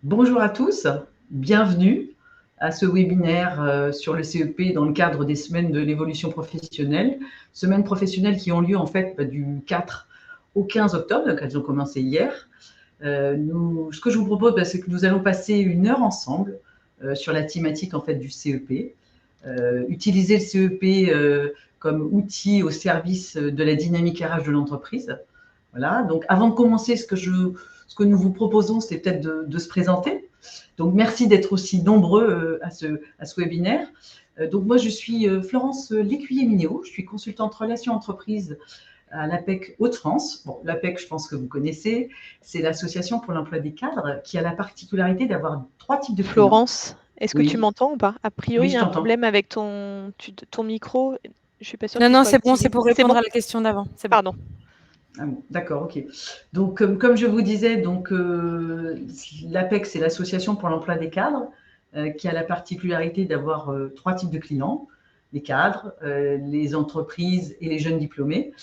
Bonjour à tous, bienvenue à ce webinaire sur le CEP dans le cadre des semaines de l'évolution professionnelle. Semaines professionnelles qui ont lieu en fait du 4 au 15 octobre, donc elles ont commencé hier. Ce que je vous propose, c'est que nous allons passer 1 heure ensemble sur la thématique en fait du CEP. Utiliser le CEP comme outil au service de la dynamique RH de l'entreprise. Voilà, donc avant de commencer, ce que nous vous proposons, c'est peut-être de se présenter. Donc merci d'être aussi nombreux à ce webinaire. Donc moi, je suis Florence Lécuyer-Minéo, je suis consultante relations entreprises à l'APEC Hauts-de-France. Bon, l'APEC, je pense que vous connaissez, c'est l'association pour l'emploi des cadres qui a la particularité d'avoir 3 types de clients. Florence, est-ce que tu Oui, m'entends ou pas? A priori, oui, il y je a un t'entends. problème avec ton micro. Je suis pas sûre Non, qu'il non, soit c'est bon, c'est activé. pour C'est répondre bon? à la question d'avant. C'est bon. Pardon. Ah bon, d'accord, ok. Donc, comme je vous disais, donc l'APEC, c'est l'association pour l'emploi des cadres, qui a la particularité d'avoir 3 types de clients, les cadres, les entreprises et les jeunes diplômés.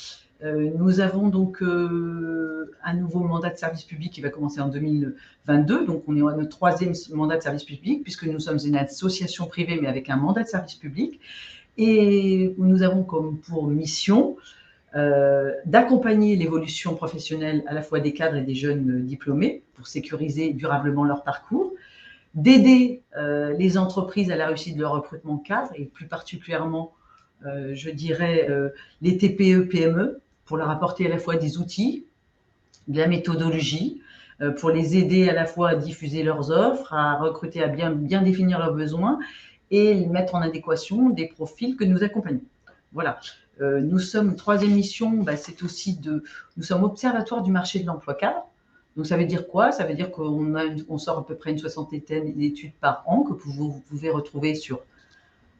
Nous avons donc un nouveau mandat de service public qui va commencer en 2022. Donc, on est à notre 3e mandat de service public, puisque nous sommes une association privée, mais avec un mandat de service public. Et nous avons comme pour mission d'accompagner l'évolution professionnelle à la fois des cadres et des jeunes diplômés pour sécuriser durablement leur parcours, d'aider les entreprises à la réussite de leur recrutement de cadres et plus particulièrement, je dirais, les TPE-PME pour leur apporter à la fois des outils, de la méthodologie, pour les aider à la fois à diffuser leurs offres, à recruter, à bien définir leurs besoins et mettre en adéquation des profils que nous accompagnons. Voilà. Nous sommes, 3e mission, c'est aussi nous sommes observatoire du marché de l'emploi cadre. Donc ça veut dire quoi? Ça veut dire qu'on sort à peu près une 60aine d'études par an que vous pouvez retrouver sur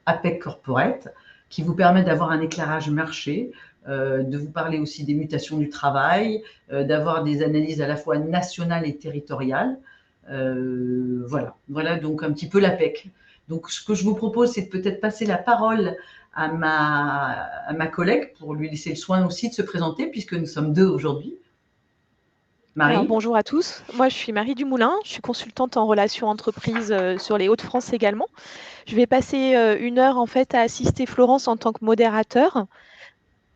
APEC Corporate, qui vous permet d'avoir un éclairage marché, de vous parler aussi des mutations du travail, d'avoir des analyses à la fois nationales et territoriales. Voilà donc un petit peu l'APEC. Donc ce que je vous propose, c'est de peut-être passer la parole à ma collègue pour lui laisser le soin aussi de se présenter, puisque nous sommes 2 aujourd'hui. Alors Marie? bonjour à tous. Moi, je suis Marie Dumoulin. Je suis consultante en relations entreprises sur les Hauts-de-France également. Je vais passer 1 heure en fait à assister Florence en tant que modérateur.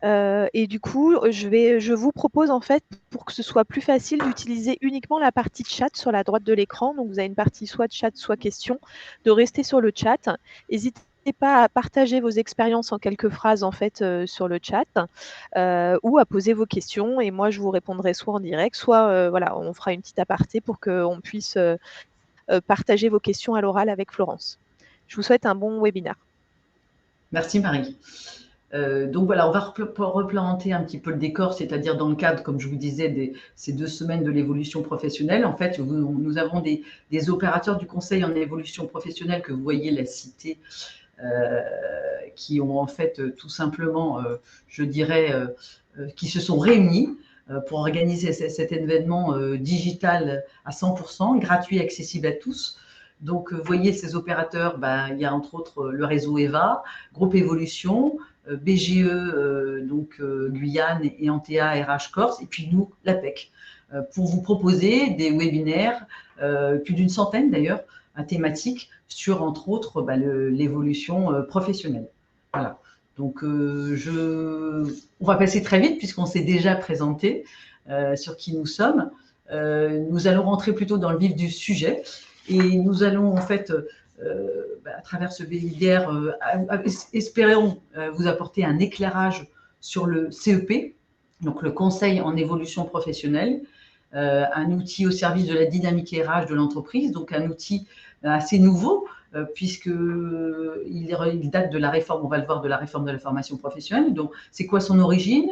Et du coup, je vous propose en fait, pour que ce soit plus facile, d'utiliser uniquement la partie chat sur la droite de l'écran. Donc, vous avez une partie soit chat, soit question, de rester sur le chat. N'hésitez pas à partager vos expériences en quelques phrases en fait sur le chat ou à poser vos questions. Et moi, je vous répondrai soit en direct, soit voilà, on fera une petite aparté pour qu'on puisse partager vos questions à l'oral avec Florence. Je vous souhaite un bon webinaire. Merci Marie. Donc voilà, on va replanter un petit peu le décor, c'est-à-dire dans le cadre, comme je vous disais, ces 2 semaines de l'évolution professionnelle. En fait, nous avons des opérateurs du conseil en évolution professionnelle que vous voyez la cité, qui ont en fait tout simplement, je dirais, qui se sont réunis pour organiser cet événement digital à 100%, gratuit, accessible à tous. Donc, vous voyez, ces opérateurs, il y a entre autres le réseau EVA, Groupe Évolution, BGE, donc Guyane et Antea RH Corse, et puis nous, l'APEC, pour vous proposer des webinaires, plus d'une centaine d'ailleurs, à thématique sur, entre autres, l'évolution professionnelle. Voilà. Donc, on va passer très vite puisqu'on s'est déjà présenté sur qui nous sommes. Nous allons rentrer plutôt dans le vif du sujet et nous allons en fait à travers ce webinaire, espérons vous apporter un éclairage sur le CEP, donc le Conseil en évolution professionnelle, un outil au service de la dynamique RH de l'entreprise, donc un outil assez nouveau, puisqu'il date de la réforme, on va le voir, de la réforme de la formation professionnelle. Donc, c'est quoi son origine?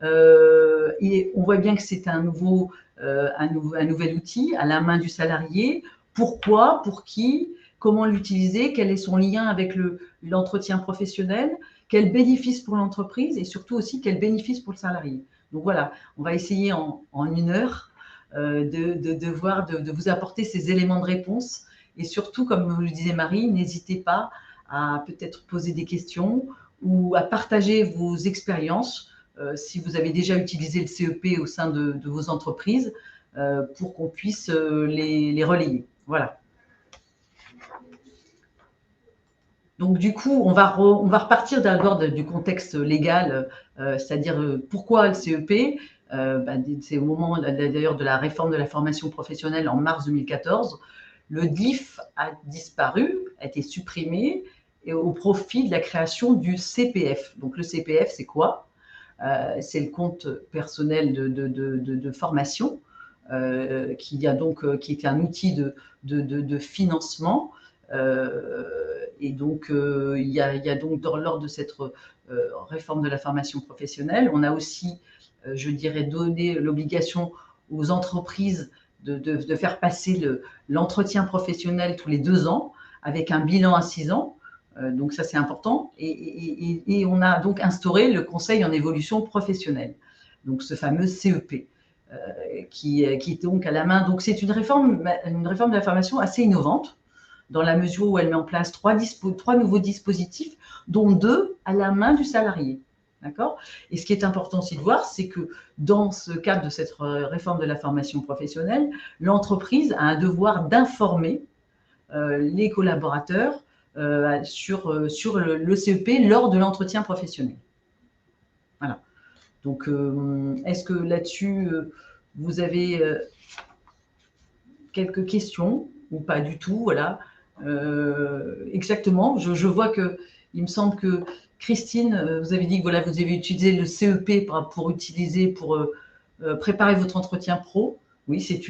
Et on voit bien que c'est un nouvel outil à la main du salarié. Pourquoi? Pour qui? Comment l'utiliser? Quel est son lien avec l'entretien professionnel? Quel bénéfice pour l'entreprise? Et surtout aussi, quel bénéfice pour le salarié? Donc voilà, on va essayer en 1 heure de vous apporter ces éléments de réponse. Et surtout, comme vous le disait Marie, n'hésitez pas à peut-être poser des questions ou à partager vos expériences si vous avez déjà utilisé le CEP au sein de vos entreprises pour qu'on puisse les relayer. Voilà. Donc, du coup, on va repartir d'abord du contexte légal, c'est-à-dire pourquoi le CEP. C'est au moment d'ailleurs de la réforme de la formation professionnelle en mars 2014. Le DIF a disparu, a été supprimé, et au profit de la création du CPF. Donc, le CPF, c'est quoi? C'est le compte personnel de formation, qui est un outil de financement. Et donc, il y a donc lors de cette réforme de la formation professionnelle, on a aussi, je dirais, donné l'obligation aux entreprises de faire passer l'entretien professionnel tous les 2 ans avec un bilan à 6 ans. Donc ça, c'est important. Et on a donc instauré le Conseil en évolution professionnelle, donc ce fameux CEP, qui est donc à la main. Donc c'est une réforme de la formation assez innovante, dans la mesure où elle met en place 3 nouveaux dispositifs, dont 2 à la main du salarié. D'accord ? Et ce qui est important aussi de voir, c'est que dans ce cadre de cette réforme de la formation professionnelle, l'entreprise a un devoir d'informer les collaborateurs sur le CEP lors de l'entretien professionnel. Voilà. Donc, est-ce que là-dessus, vous avez quelques questions ou pas du tout? Voilà. Exactement. Je vois que, il me semble que Christine, vous avez dit que voilà, vous avez utilisé le CEP pour préparer votre entretien pro. Oui, c'est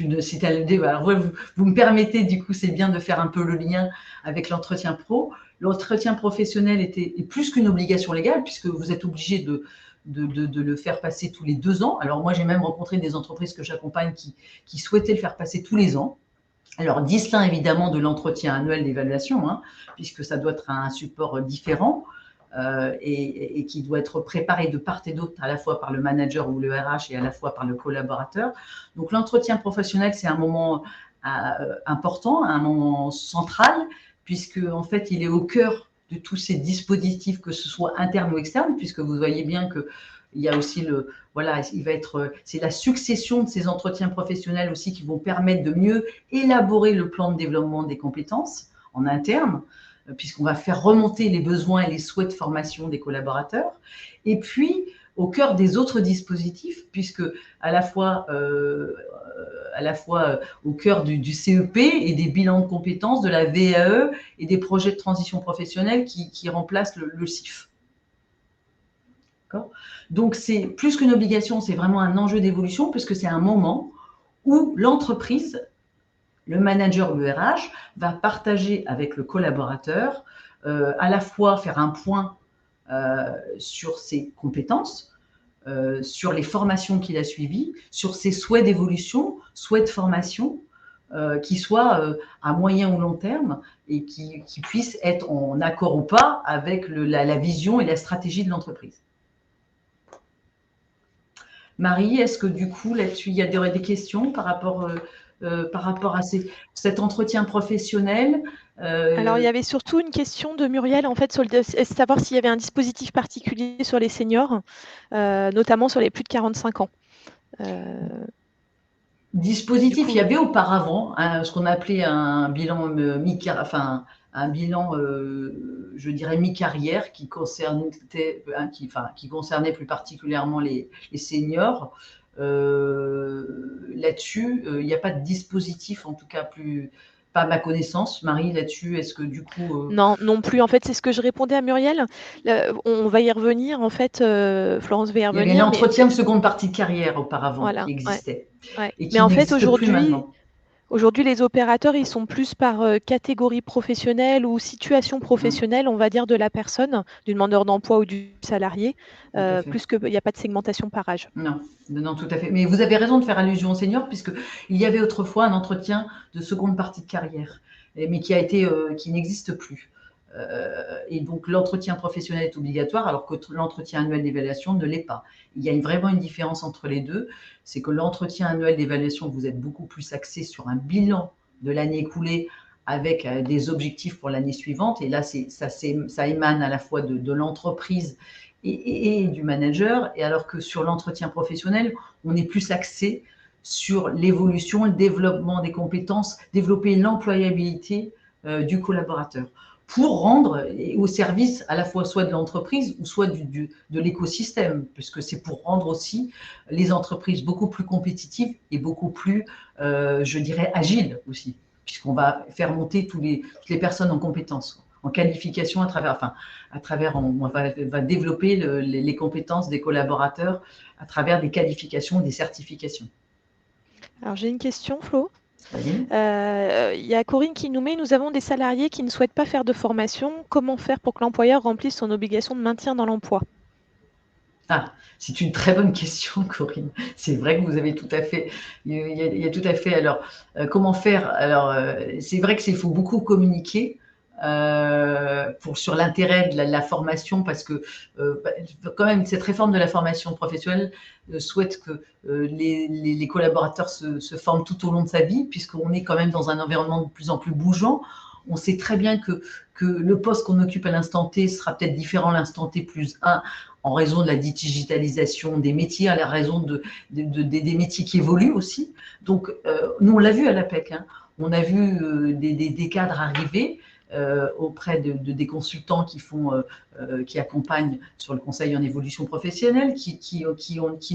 un idée. Alors, vous me permettez, du coup, c'est bien de faire un peu le lien avec l'entretien pro. L'entretien professionnel est plus qu'une obligation légale, puisque vous êtes obligé de le faire passer tous les 2 ans. Alors, moi, j'ai même rencontré des entreprises que j'accompagne qui souhaitaient le faire passer tous les ans. Alors, distinct évidemment de l'entretien annuel d'évaluation, hein, puisque ça doit être un support différent et qui doit être préparé de part et d'autre, à la fois par le manager ou le RH et à la fois par le collaborateur. Donc, l'entretien professionnel, c'est un moment important, un moment central, puisque en fait, il est au cœur de tous ces dispositifs, que ce soit interne ou externe, puisque vous voyez bien que il y a aussi c'est la succession de ces entretiens professionnels aussi qui vont permettre de mieux élaborer le plan de développement des compétences en interne, puisqu'on va faire remonter les besoins et les souhaits de formation des collaborateurs. Et puis, au cœur des autres dispositifs, puisque à la fois au cœur du CEP et des bilans de compétences, de la VAE et des projets de transition professionnelle qui remplacent le CIF. Donc, c'est plus qu'une obligation, c'est vraiment un enjeu d'évolution, puisque c'est un moment où l'entreprise, le manager ou le RH, va partager avec le collaborateur, à la fois faire un point sur ses compétences, sur les formations qu'il a suivies, sur ses souhaits d'évolution, souhaits de formation, qui soient à moyen ou long terme et qui puissent être en accord ou pas avec la vision et la stratégie de l'entreprise. Marie, est-ce que du coup, là-dessus, il y aurait des questions par rapport à cet entretien professionnel? Alors, il y avait surtout une question de Muriel, en fait, sur savoir s'il y avait un dispositif particulier sur les seniors, notamment sur les plus de 45 ans. Dispositif, il y avait auparavant ce qu'on appelait un bilan je dirais mi-carrière, qui concernait plus particulièrement les seniors. Là-dessus, il n'y a pas de dispositif, en tout cas pas à ma connaissance. Marie, là-dessus, est-ce que du coup… Non plus. En fait, c'est ce que je répondais à Muriel. On va y revenir, en fait. Florence va y revenir. Il y avait l'entretien de seconde partie de carrière auparavant qui existait. Ouais. Et qui n'existe plus maintenant. Aujourd'hui, les opérateurs, ils sont plus par catégorie professionnelle ou situation professionnelle, on va dire, de la personne, du demandeur d'emploi ou du salarié, plus qu'il n'y a pas de segmentation par âge. Non, tout à fait. Mais vous avez raison de faire allusion aux seniors, puisqu'il y avait autrefois un entretien de seconde partie de carrière, mais qui n'existe plus. Et donc, l'entretien professionnel est obligatoire, alors que l'entretien annuel d'évaluation ne l'est pas. Il y a vraiment une différence entre les deux. C'est que l'entretien annuel d'évaluation, vous êtes beaucoup plus axé sur un bilan de l'année écoulée avec des objectifs pour l'année suivante. Et là, ça émane à la fois de l'entreprise et du manager. Et alors que sur l'entretien professionnel, on est plus axé sur l'évolution, le développement des compétences, développer l'employabilité du collaborateur pour rendre au service à la fois soit de l'entreprise ou soit de l'écosystème, puisque c'est pour rendre aussi les entreprises beaucoup plus compétitives et beaucoup plus, je dirais, agiles aussi, puisqu'on va faire monter toutes les personnes en compétences, en qualification on va développer les compétences des collaborateurs à travers des qualifications, des certifications. Alors j'ai une question, Flo. Oui. Il y a Corinne qui nous met: nous avons des salariés qui ne souhaitent pas faire de formation. Comment faire pour que l'employeur remplisse son obligation de maintien dans l'emploi? Ah, c'est une très bonne question, Corinne. C'est vrai que vous avez tout à fait. Il y a tout à fait. Alors, comment faire? Alors, c'est vrai qu'il faut beaucoup communiquer sur l'intérêt de la formation, parce que quand même, cette réforme de la formation professionnelle souhaite que les collaborateurs se forment tout au long de sa vie, puisqu'on est quand même dans un environnement de plus en plus bougeant. On sait très bien que le poste qu'on occupe à l'instant T sera peut-être différent à l'instant T plus 1 en raison de la digitalisation des métiers, à la raison des métiers qui évoluent aussi. Donc, nous, on l'a vu à l'APEC, hein. On a vu des cadres arriver auprès des consultants qui accompagnent sur le conseil en évolution professionnelle, qui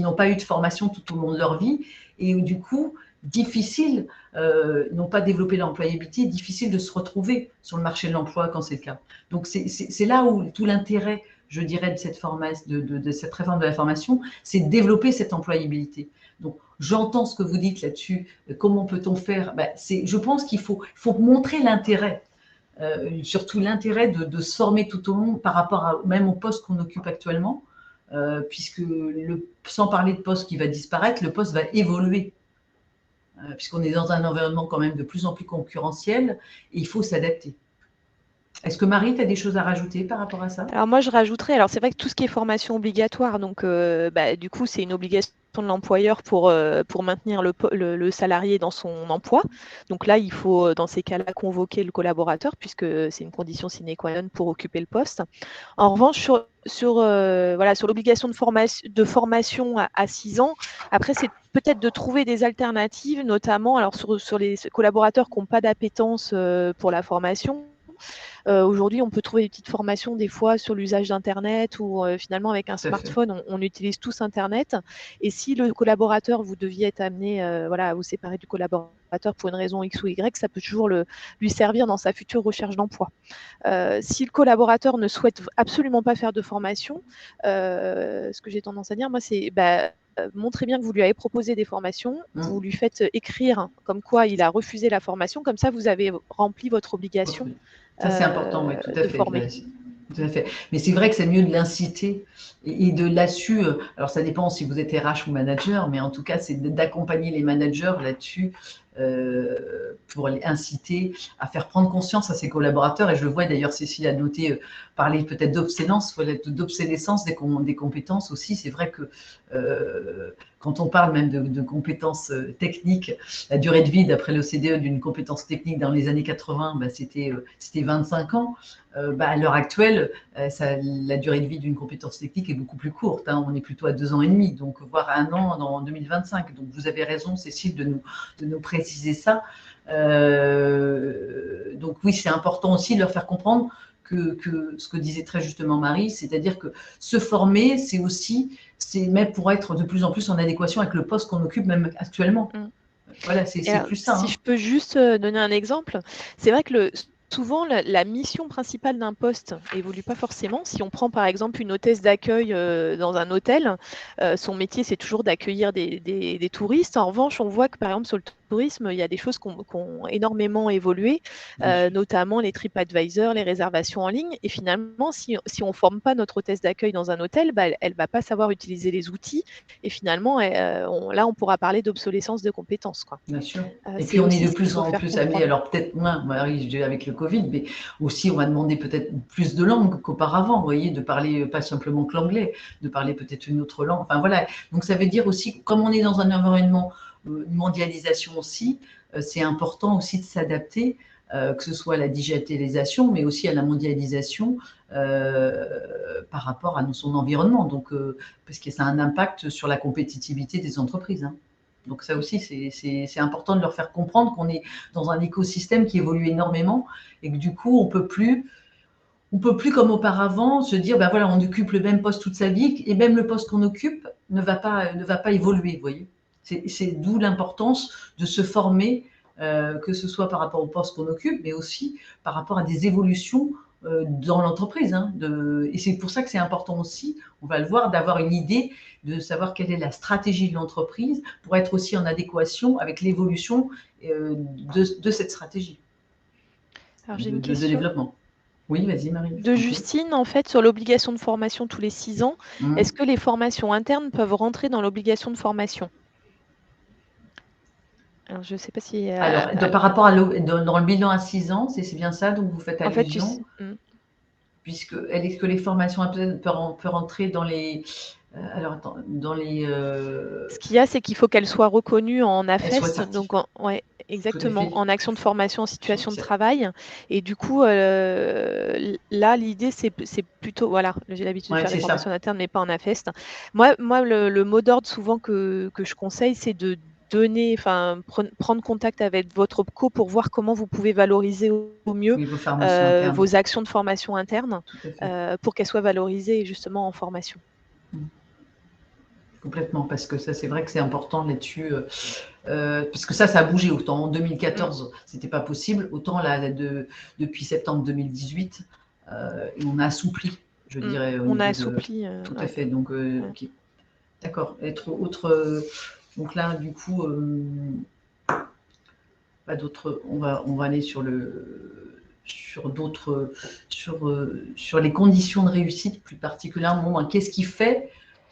n'ont pas eu de formation tout au long de leur vie, et du coup, difficile, n'ont pas développé l'employabilité, difficile de se retrouver sur le marché de l'emploi quand c'est le cas. Donc, c'est là où tout l'intérêt, je dirais, de cette réforme de la formation, c'est de développer cette employabilité. Donc, j'entends ce que vous dites là-dessus. Comment peut-on faire? Je pense qu'il faut montrer l'intérêt, surtout l'intérêt de se former tout au long par rapport même au poste qu'on occupe actuellement, puisque sans parler de poste qui va disparaître, le poste va évoluer, puisqu'on est dans un environnement quand même de plus en plus concurrentiel et il faut s'adapter. Est-ce que Marie, tu as des choses à rajouter par rapport à ça? Alors moi, je rajouterais, alors c'est vrai que tout ce qui est formation obligatoire, donc du coup, c'est une obligation de l'employeur pour maintenir le salarié dans son emploi. Donc là, il faut, dans ces cas-là, convoquer le collaborateur, puisque c'est une condition sine qua non pour occuper le poste. En revanche, sur l'obligation de formation à 6 ans, après, c'est peut-être de trouver des alternatives, notamment alors sur les collaborateurs qui n'ont pas d'appétence pour la formation. Aujourd'hui, on peut trouver des petites formations des fois sur l'usage d'Internet, ou finalement avec un smartphone, on utilise tous Internet. Et si le collaborateur, vous deviez être amené à vous séparer du collaborateur pour une raison X ou Y, ça peut toujours lui servir dans sa future recherche d'emploi. Si le collaborateur ne souhaite absolument pas faire de formation, ce que j'ai tendance à dire, moi, c'est montrez bien que vous lui avez proposé des formations, vous lui faites écrire comme quoi il a refusé la formation, comme ça vous avez rempli votre obligation. Ça, c'est important, oui, tout à fait. Former. Tout à fait. Mais c'est vrai que c'est mieux de l'inciter et de là-dessus. Alors, ça dépend si vous êtes RH ou manager, mais en tout cas, c'est d'accompagner les managers là-dessus pour les inciter à faire prendre conscience à ses collaborateurs. Et je le vois d'ailleurs, Cécile a noté parler peut-être d'obsolescence des compétences aussi. C'est vrai que quand on parle même de compétences techniques, la durée de vie d'après l'OCDE d'une compétence technique dans les années 80, c'était 25 ans. À l'heure actuelle, la durée de vie d'une compétence technique est beaucoup plus courte, hein. On est plutôt à 2 ans et demi, donc voire 1 an en 2025. Donc vous avez raison, Cécile, de nous préciser ça. Donc oui, c'est important aussi de leur faire comprendre que ce que disait très justement Marie, c'est-à-dire que se former, c'est même pour être de plus en plus en adéquation avec le poste qu'on occupe même actuellement. Voilà, c'est plus ça. Si je peux juste donner un exemple, c'est vrai que souvent, la mission principale d'un poste évolue pas forcément. Si on prend par exemple une hôtesse d'accueil dans un hôtel, son métier c'est toujours d'accueillir des touristes. En revanche, on voit que par exemple sur le tourisme, il y a des choses qui ont énormément évolué, notamment les TripAdvisor, les réservations en ligne. Et finalement, si on ne forme pas notre hôtesse d'accueil dans un hôtel, elle ne va pas savoir utiliser les outils. Et finalement, là, on pourra parler d'obsolescence de compétences, quoi. Bien sûr. Et puis on est de plus en plus amené, alors peut-être moins avec le Covid, mais aussi on va demander peut-être plus de langues qu'auparavant, vous voyez, de parler pas simplement que l'anglais, de parler peut-être une autre langue. Enfin voilà. Donc ça veut dire aussi, comme on est dans un environnement de mondialisation aussi, c'est important aussi de s'adapter, que ce soit à la digitalisation, mais aussi à la mondialisation par rapport à son environnement. Donc parce que ça a un impact sur la compétitivité des entreprises, hein. Donc ça aussi, c'est important de leur faire comprendre qu'on est dans un écosystème qui évolue énormément et que du coup, on peut plus comme auparavant se dire, ben voilà, on occupe le même poste toute sa vie et même le poste qu'on occupe ne va pas évoluer, vous voyez. C'est d'où l'importance de se former, que ce soit par rapport au poste qu'on occupe, mais aussi par rapport à des évolutions dans l'entreprise. Hein, et c'est pour ça que c'est important aussi, on va le voir, d'avoir une idée de savoir quelle est la stratégie de l'entreprise pour être aussi en adéquation avec l'évolution de cette stratégie Alors, j'ai une de question développement. Oui, vas-y Marie. de Justine, en fait, sur l'obligation de formation tous les 6 ans. Est-ce que les formations internes peuvent rentrer dans l'obligation de formation? Alors, je ne sais pas si… Alors, par rapport dans le bilan à 6 ans, c'est bien ça dont vous faites en fait, allusion, puisque est-ce que les formations peuvent rentrer dans les… alors, attends, dans les… Ce qu'il y a, c'est qu'il faut qu'elles soient reconnues en AFEST, donc ouais, exactement, en action de formation en situation de travail. Et du coup, là, l'idée, c'est plutôt, voilà, j'ai l'habitude de faire des formations internes, mais pas en AFEST. Moi le mot d'ordre souvent que je conseille, c'est de donner, enfin, prendre contact avec votre OPCO pour voir comment vous pouvez valoriser au mieux vos actions de formation interne pour qu'elles soient valorisées justement en formation. Complètement, parce que ça, c'est vrai que c'est important là-dessus, parce que ça a bougé. Autant en 2014, c'était pas possible, autant là, depuis septembre 2018, et on a assoupli, je dirais. On a assoupli. Tout à fait. Donc, ok. D'accord. Donc là, du coup, pas d'autres. On va aller sur les conditions de réussite plus particulièrement. Qu'est-ce qui fait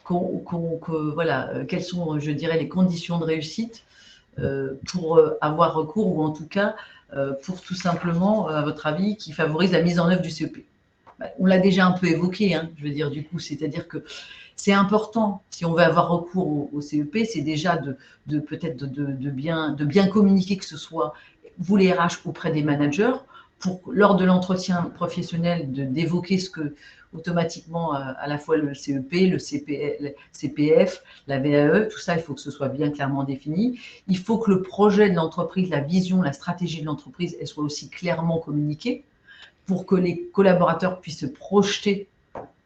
voilà, quelles sont, je dirais, les conditions de réussite pour avoir recours, ou en tout cas pour tout simplement, à votre avis, qui favorise la mise en œuvre du CEP? On l'a déjà un peu évoqué, hein, je veux dire, du coup, c'est-à-dire que c'est important, si on veut avoir recours au CEP, c'est déjà peut-être de bien communiquer, que ce soit vous les RH auprès des managers, pour lors de l'entretien professionnel d'évoquer ce que automatiquement à la fois le CEP, le CPF, la VAE, tout ça, il faut que ce soit bien clairement défini. Il faut que le projet de l'entreprise, la vision, la stratégie de l'entreprise, elle soit aussi clairement communiquée pour que les collaborateurs puissent se projeter,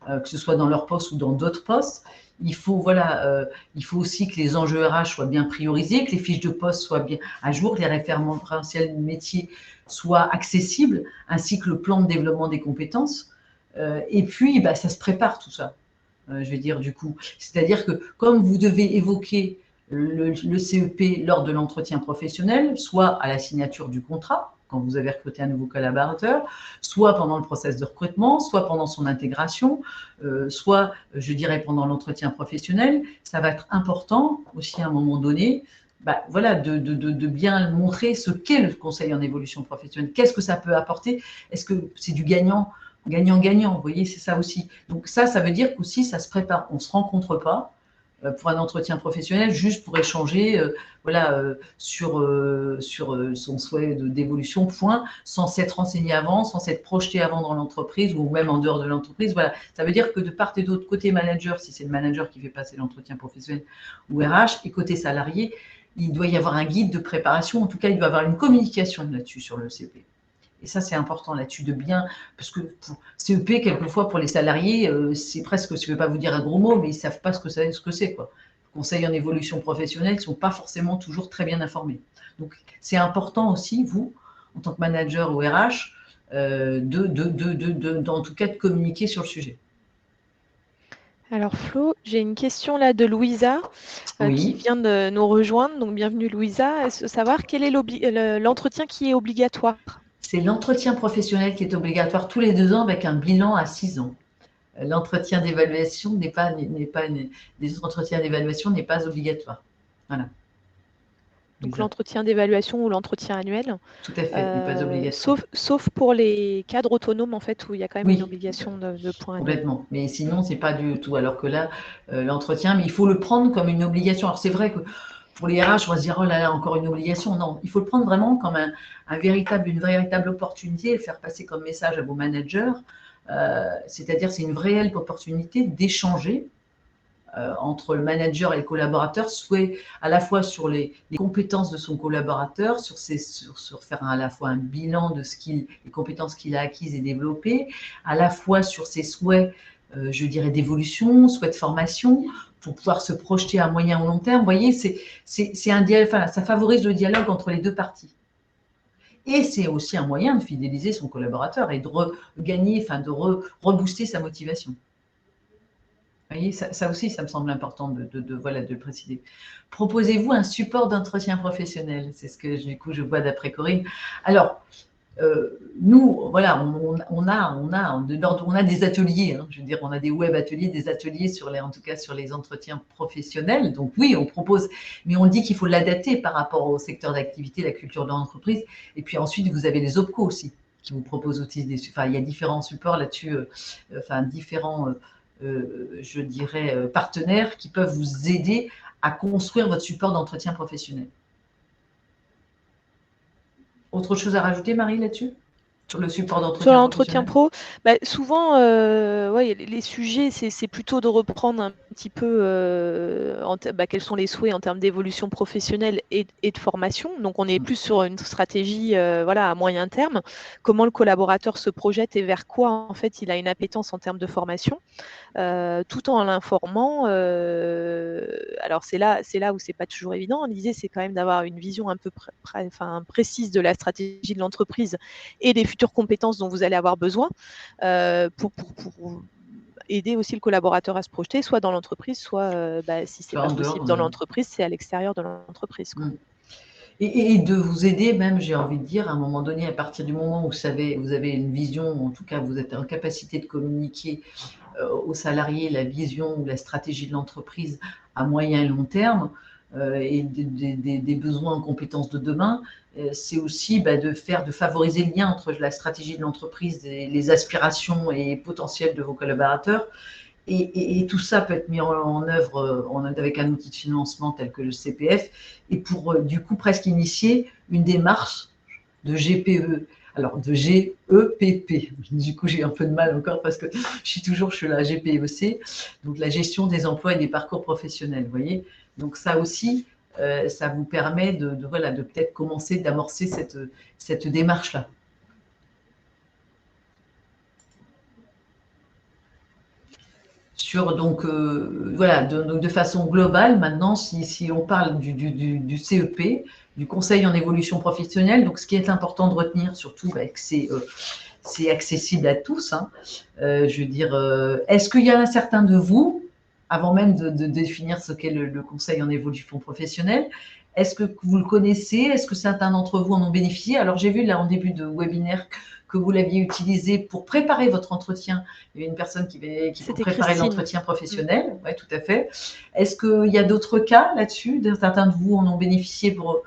que ce soit dans leur poste ou dans d'autres postes. Il faut aussi que les enjeux RH soient bien priorisés, que les fiches de poste soient bien à jour, que les référentiels métiers soient accessibles, ainsi que le plan de développement des compétences. Et puis, ça se prépare tout ça, je vais dire du coup. C'est-à-dire que comme vous devez évoquer le CEP lors de l'entretien professionnel, soit à la signature du contrat, quand vous avez recruté un nouveau collaborateur, soit pendant le process de recrutement, soit pendant son intégration, soit, je dirais, pendant l'entretien professionnel, ça va être important aussi à un moment donné, voilà, de bien montrer ce qu'est le conseil en évolution professionnelle. Qu'est-ce que ça peut apporter? Est-ce que c'est du gagnant-gagnant, vous voyez, c'est ça aussi. Donc ça veut dire qu'aussi, ça se prépare. On ne se rencontre pas pour un entretien professionnel juste pour échanger sur son souhait d'évolution, point, sans s'être renseigné avant, sans s'être projeté avant dans l'entreprise ou même en dehors de l'entreprise. Voilà. Ça veut dire que de part et d'autre, côté manager, si c'est le manager qui fait passer l'entretien professionnel, ou RH, et côté salarié, il doit y avoir un guide de préparation. En tout cas, il doit y avoir une communication là-dessus sur le CP. Et ça, c'est important là-dessus de bien, parce que CEP, quelquefois, pour les salariés, c'est presque, je ne vais pas vous dire un gros mot, mais ils ne savent pas ce que c'est, quoi. Conseils en évolution professionnelle, ils ne sont pas forcément toujours très bien informés. Donc, c'est important aussi, vous, en tant que manager ou RH, en tout cas, de communiquer sur le sujet. Alors Flo, j'ai une question là de Louisa qui vient de nous rejoindre. Donc bienvenue Louisa. Savoir quel est l'entretien qui est obligatoire? C'est l'entretien professionnel qui est obligatoire tous les 2 ans avec un bilan à 6 ans. L'entretien d'évaluation des entretiens d'évaluation n'est pas obligatoire. Voilà. Donc l'entretien d'évaluation ou l'entretien annuel. Tout à fait, n'est pas obligatoire. Sauf pour les cadres autonomes, en fait, où il y a quand même une obligation de points annuels. Complètement. Mais sinon, c'est pas du tout. Alors que là, l'entretien, mais il faut le prendre comme une obligation. Alors c'est vrai que pour les RH, on va se dire, oh là là, encore une obligation. Non, il faut le prendre vraiment comme une véritable opportunité et le faire passer comme message à vos managers. C'est-à-dire, c'est une réelle opportunité d'échanger entre le manager et le collaborateur, soit à la fois sur les compétences de son collaborateur, sur faire à la fois un bilan de les compétences qu'il a acquises et développées, à la fois sur ses souhaits, je dirais, d'évolution, souhaits de formation, pour pouvoir se projeter à moyen ou long terme. Vous voyez, c'est un dialogue, enfin, ça favorise le dialogue entre les deux parties. Et c'est aussi un moyen de fidéliser son collaborateur et de regagner, enfin de rebooster sa motivation. Vous voyez, ça aussi, ça me semble important voilà, de le préciser. Proposez-vous un support d'entretien professionnel? C'est ce que du coup je vois d'après Corinne. Alors, nous, voilà, on a des ateliers, hein, je veux dire, on a des web ateliers, des ateliers en tout cas sur les entretiens professionnels. Donc oui, on propose, mais on dit qu'il faut l'adapter par rapport au secteur d'activité, la culture de l'entreprise. Et puis ensuite, vous avez les OPCO aussi, qui vous proposent aussi il y a différents supports là-dessus, différents, je dirais, partenaires qui peuvent vous aider à construire votre support d'entretien professionnel. Autre chose à rajouter, Marie, là-dessus? Sur le support d'entretien Sur l'entretien pro, souvent, les sujets, c'est plutôt de reprendre un petit peu quels sont les souhaits en termes d'évolution professionnelle et de formation. Donc, on est plus sur une stratégie à moyen terme. Comment le collaborateur se projette et vers quoi, en fait, il a une appétence en termes de formation, tout en l'informant. Alors, c'est là où c'est pas toujours évident. L'idée, c'est quand même d'avoir une vision un peu précise de la stratégie de l'entreprise et des futures compétences dont vous allez avoir besoin pour aider aussi le collaborateur à se projeter, soit dans l'entreprise, soit, si c'est pas possible dans l'entreprise, c'est à l'extérieur de l'entreprise. Et de vous aider même, j'ai envie de dire, à un moment donné, à partir du moment où vous avez une vision, en tout cas vous êtes en capacité de communiquer aux salariés la vision ou la stratégie de l'entreprise à moyen et long terme, et des besoins en compétences de demain, c'est aussi de favoriser le lien entre la stratégie de l'entreprise et les aspirations et potentiels de vos collaborateurs. Et tout ça peut être mis en œuvre avec un outil de financement tel que le CPF, et pour du coup presque initier une démarche de GPE. Alors, de GEPP. Du coup, j'ai un peu de mal encore parce que je suis là, GPEC, donc la gestion des emplois et des parcours professionnels, vous voyez. Donc, ça aussi, ça vous permet de peut-être commencer, d'amorcer cette démarche-là. Donc, de façon globale, maintenant, si on parle du CEP, du Conseil en évolution professionnelle, donc ce qui est important de retenir surtout, que c'est accessible à tous. Hein. Je veux dire, est-ce qu'il y a un certain de vous, avant même de définir ce qu'est le Conseil en évolution professionnelle, est-ce que vous le connaissez? Est-ce que certains d'entre vous en ont bénéficié? Alors, j'ai vu là en début de webinaire que vous l'aviez utilisé pour préparer votre entretien. Il y avait une personne qui préparait l'entretien professionnel. Oui, tout à fait. Est-ce qu'il y a d'autres cas là-dessus? Certains de vous en ont bénéficié pour...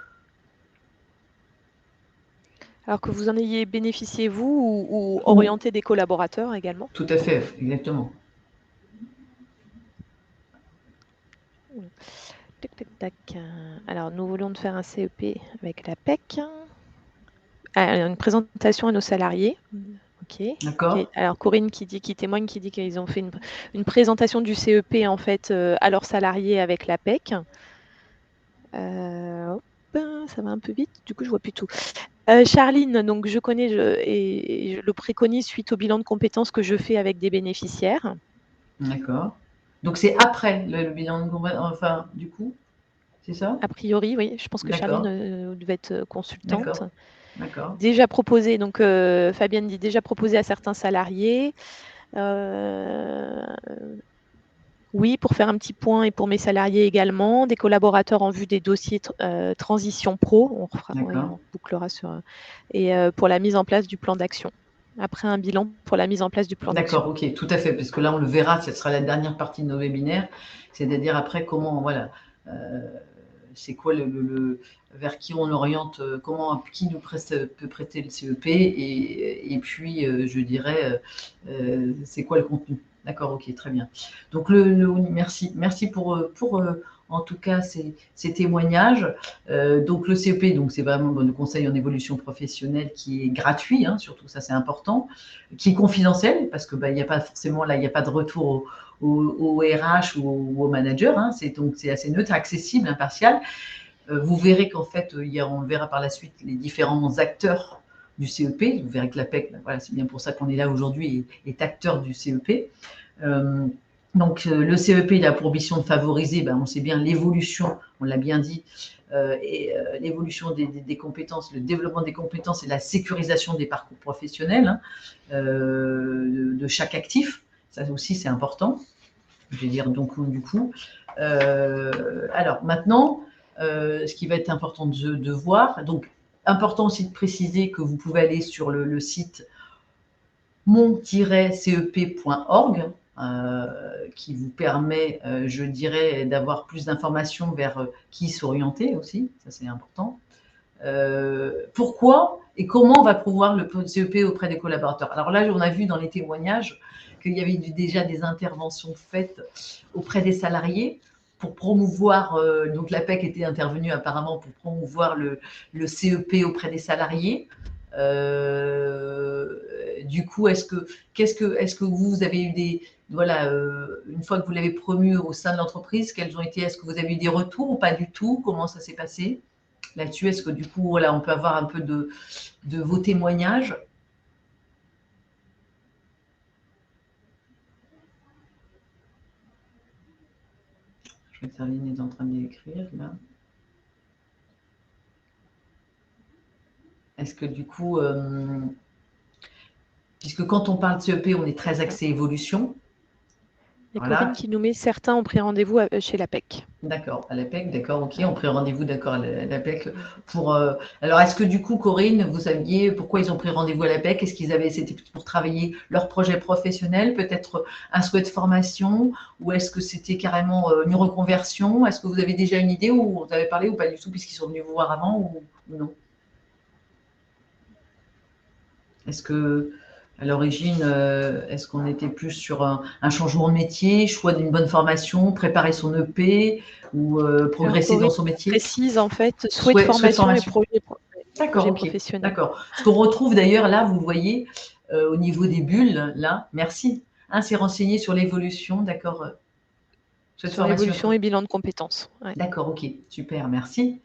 Alors que vous en ayez bénéficié, vous, ou orienter des collaborateurs également? Tout à fait, exactement. Tac, tac, tac. Alors, nous voulons faire un CEP avec la PEC. Une présentation à nos salariés. Ok. D'accord. Alors, Corinne qui témoigne, qui dit qu'ils ont fait une présentation du CEP en fait à leurs salariés avec la PEC. Ça va un peu vite, du coup je vois plus tout. Charline, donc je connais et je le préconise suite au bilan de compétences que je fais avec des bénéficiaires. D'accord. Donc c'est après le bilan de compétences, enfin du coup, c'est ça? A priori, oui. Je pense que Charline devait être consultante. D'accord. Déjà proposé, donc Fabienne dit déjà proposé à certains salariés. Oui, pour faire un petit point et pour mes salariés également, des collaborateurs en vue des dossiers transition pro, on bouclera sur, et pour la mise en place du plan d'action. Après un bilan pour la mise en place du plan d'action. D'accord, ok, tout à fait, parce que là on le verra, ce sera la dernière partie de nos webinaires, c'est-à-dire après comment, voilà, c'est quoi vers qui on oriente, qui nous peut prêter le CEP, et puis je dirais, c'est quoi le contenu. D'accord, ok, très bien. Donc merci pour en tout cas ces témoignages. Donc le CEP, donc c'est vraiment le conseil en évolution professionnelle qui est gratuit, hein, surtout ça c'est important, qui est confidentiel parce que il n'y a pas forcément là, il n'y a pas de retour au RH ou au manager, hein, donc c'est assez neutre, accessible, impartial. Vous verrez qu'en fait, on le verra par la suite, les différents acteurs du CEP. Vous verrez que l'APEC, voilà, c'est bien pour ça qu'on est là aujourd'hui, est acteur du CEP. Donc, le CEP, il a pour mission de favoriser, on sait bien, l'évolution, on l'a bien dit, l'évolution des compétences, le développement des compétences et la sécurisation des parcours professionnels, hein, de chaque actif. Ça aussi, c'est important. Je vais dire donc, du coup. Alors, maintenant, ce qui va être important de voir, donc, important aussi de préciser que vous pouvez aller sur le site mon-cep.org, qui vous permet, je dirais, d'avoir plus d'informations vers qui s'orienter aussi, ça c'est important. Pourquoi et comment on va promouvoir le CEP auprès des collaborateurs? Alors là, on a vu dans les témoignages qu'il y avait déjà des interventions faites auprès des salariés pour promouvoir, donc l'APEC était intervenue apparemment pour promouvoir le CEP auprès des salariés. Du coup, est-ce que vous avez eu des, voilà, une fois que vous l'avez promu au sein de l'entreprise, quels ont été, est-ce que vous avez eu des retours ou pas du tout? Comment ça s'est passé là-dessus? Est-ce que du coup, voilà, on peut avoir un peu de vos témoignages? Je vais Caroline est en train d'écrire là. Est-ce que du coup, puisque quand on parle de CEP, on est très axé évolution. Il y a Corinne qui nous met certains ont pris rendez-vous chez l'APEC. D'accord, à l'APEC, d'accord, ok, on pris rendez-vous, d'accord, à l'APEC. Alors, est-ce que du coup, Corinne, vous saviez pourquoi ils ont pris rendez-vous à l'APEC? Est-ce qu'ils avaient, c'était pour travailler leur projet professionnel, peut-être un souhait de formation, ou est-ce que c'était carrément une reconversion? Est-ce que vous avez déjà une idée, ou vous avez parlé, ou pas du tout, puisqu'ils sont venus vous voir avant, ou non? Est-ce que, à l'origine, est-ce qu'on était plus sur un changement de métier, choix d'une bonne formation, préparer son EP ou progresser dans son métier? Précise en fait, souhait de formation et projet professionnel. D'accord. Ce qu'on retrouve d'ailleurs là, vous le voyez, au niveau des bulles, là, merci. Hein, c'est renseigné sur l'évolution, d'accord. Sur l'évolution et bilan de compétences. Ouais. D'accord, ok, super, merci.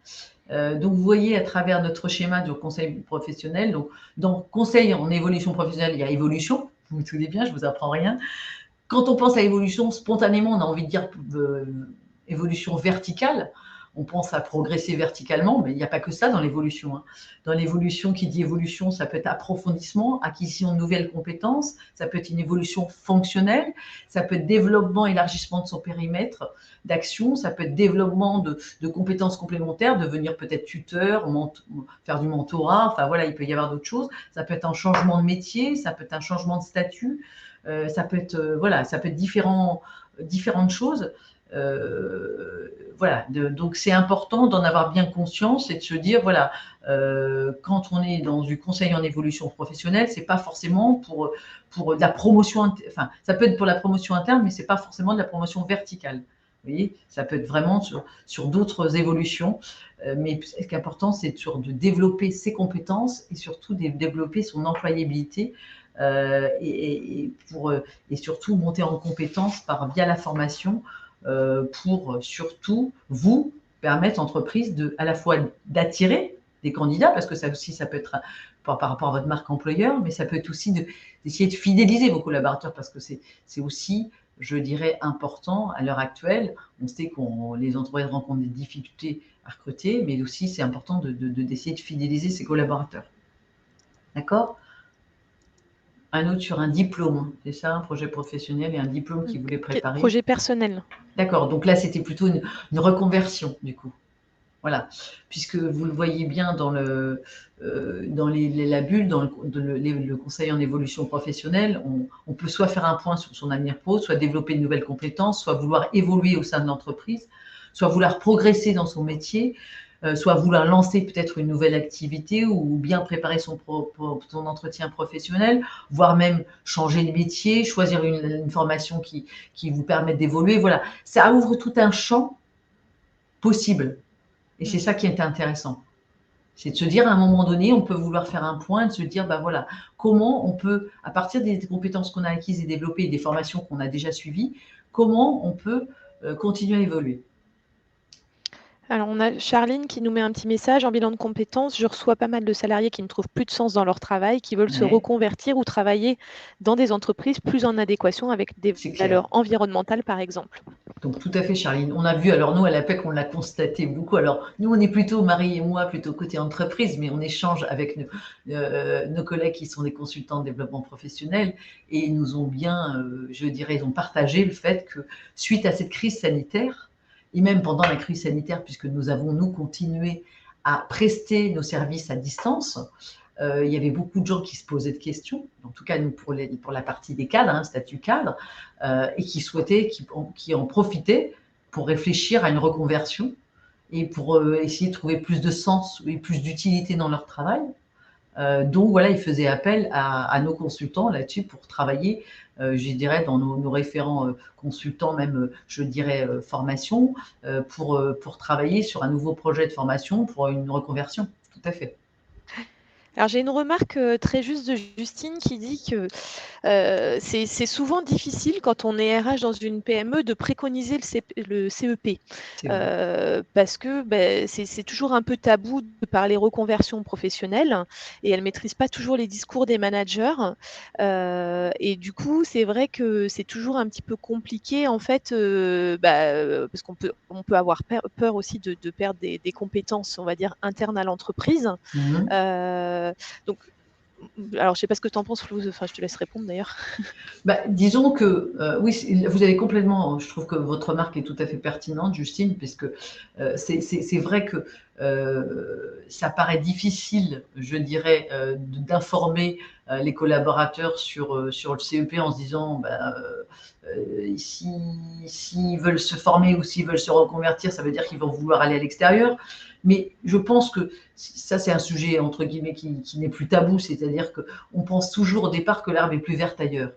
Donc, vous voyez à travers notre schéma du conseil professionnel, donc dans conseil en évolution professionnelle, il y a évolution, vous vous souvenez bien, je ne vous apprends rien. Quand on pense à évolution, spontanément, on a envie de dire évolution verticale. On pense à progresser verticalement, mais il n'y a pas que ça dans l'évolution. Hein. Dans l'évolution, qui dit évolution, ça peut être approfondissement, acquisition de nouvelles compétences, ça peut être une évolution fonctionnelle, ça peut être développement, élargissement de son périmètre d'action, ça peut être développement de compétences complémentaires, devenir peut-être tuteur, faire du mentorat, enfin voilà, il peut y avoir d'autres choses. Ça peut être un changement de métier, ça peut être un changement de statut, ça peut être, voilà, ça peut être différentes choses. Voilà, donc c'est important d'en avoir bien conscience et de se dire, voilà, quand on est dans du conseil en évolution professionnelle, c'est pas forcément pour de la promotion, enfin, ça peut être pour la promotion interne, mais c'est pas forcément de la promotion verticale. Vous voyez, ça peut être vraiment sur d'autres évolutions, mais ce qui est important, c'est de développer ses compétences et surtout de développer son employabilité et surtout monter en compétences via la formation pour surtout vous permettre, entreprise, à la fois d'attirer des candidats, parce que ça aussi, ça peut être par rapport à votre marque employeur, mais ça peut être aussi d'essayer de fidéliser vos collaborateurs, parce que c'est aussi, je dirais, important à l'heure actuelle. On sait que les entreprises rencontrent des difficultés à recruter, mais aussi c'est important d'essayer de fidéliser ses collaborateurs. D'accord ? Un autre sur un diplôme, c'est ça, un projet professionnel et un diplôme qu'il voulait préparer. Projet personnel. D'accord, donc là c'était plutôt une reconversion du coup. Voilà, puisque vous le voyez bien dans la bulle, dans le conseil en évolution professionnelle, on peut soit faire un point sur son avenir pro, soit développer de nouvelles compétences, soit vouloir évoluer au sein de l'entreprise, soit vouloir progresser dans son métier, soit vouloir lancer peut-être une nouvelle activité ou bien préparer son entretien professionnel, voire même changer de métier, choisir une formation qui vous permette d'évoluer. Voilà, ça ouvre tout un champ possible. Et c'est ça qui est intéressant. C'est de se dire, à un moment donné, on peut vouloir faire un point, de se dire, ben voilà, comment on peut, à partir des compétences qu'on a acquises et développées, des formations qu'on a déjà suivies, comment on peut continuer à évoluer. Alors, on a Charline qui nous met un petit message en bilan de compétences. Je reçois pas mal de salariés qui ne trouvent plus de sens dans leur travail, qui veulent se reconvertir ou travailler dans des entreprises plus en adéquation avec des valeurs environnementales, par exemple. Donc, tout à fait, Charline. On a vu, alors nous, à l'APEC, on l'a constaté beaucoup. Alors, nous, on est plutôt, Marie et moi, plutôt côté entreprise, mais on échange avec nos collègues qui sont des consultants de développement professionnel et ils nous ont bien, je dirais, ils ont partagé le fait que suite à cette crise sanitaire, et même pendant la crise sanitaire, puisque nous avons, nous, continué à prester nos services à distance, il y avait beaucoup de gens qui se posaient de questions, en tout cas nous pour la partie des cadres, statut cadre, et qui souhaitaient, qui en profitaient pour réfléchir à une reconversion et pour essayer de trouver plus de sens et plus d'utilité dans leur travail. Donc voilà, ils faisaient appel à nos consultants là-dessus pour travailler, je dirais, dans nos référents consultants, même, je dirais, formation, pour travailler sur un nouveau projet de formation pour une reconversion. Tout à fait. Alors j'ai une remarque très juste de Justine qui dit que c'est souvent difficile quand on est RH dans une PME de préconiser le CEP parce que c'est toujours un peu tabou de parler reconversion professionnelle et elle ne maîtrise pas toujours les discours des managers et du coup c'est vrai que c'est toujours un petit peu compliqué en fait parce qu'on peut avoir peur aussi de perdre des compétences on va dire internes à l'entreprise. Donc, alors, je ne sais pas ce que tu en penses, Flou, enfin, je te laisse répondre d'ailleurs. Disons que, oui, vous avez complètement, je trouve que votre remarque est tout à fait pertinente, Justine, puisque c'est vrai que ça paraît difficile, je dirais, d'informer les collaborateurs sur le CEP en se disant, s'ils veulent se former ou s'ils veulent se reconvertir, ça veut dire qu'ils vont vouloir aller à l'extérieur. Mais je pense que ça, c'est un sujet, entre guillemets, qui n'est plus tabou, c'est-à-dire qu'on pense toujours au départ que l'herbe est plus verte ailleurs.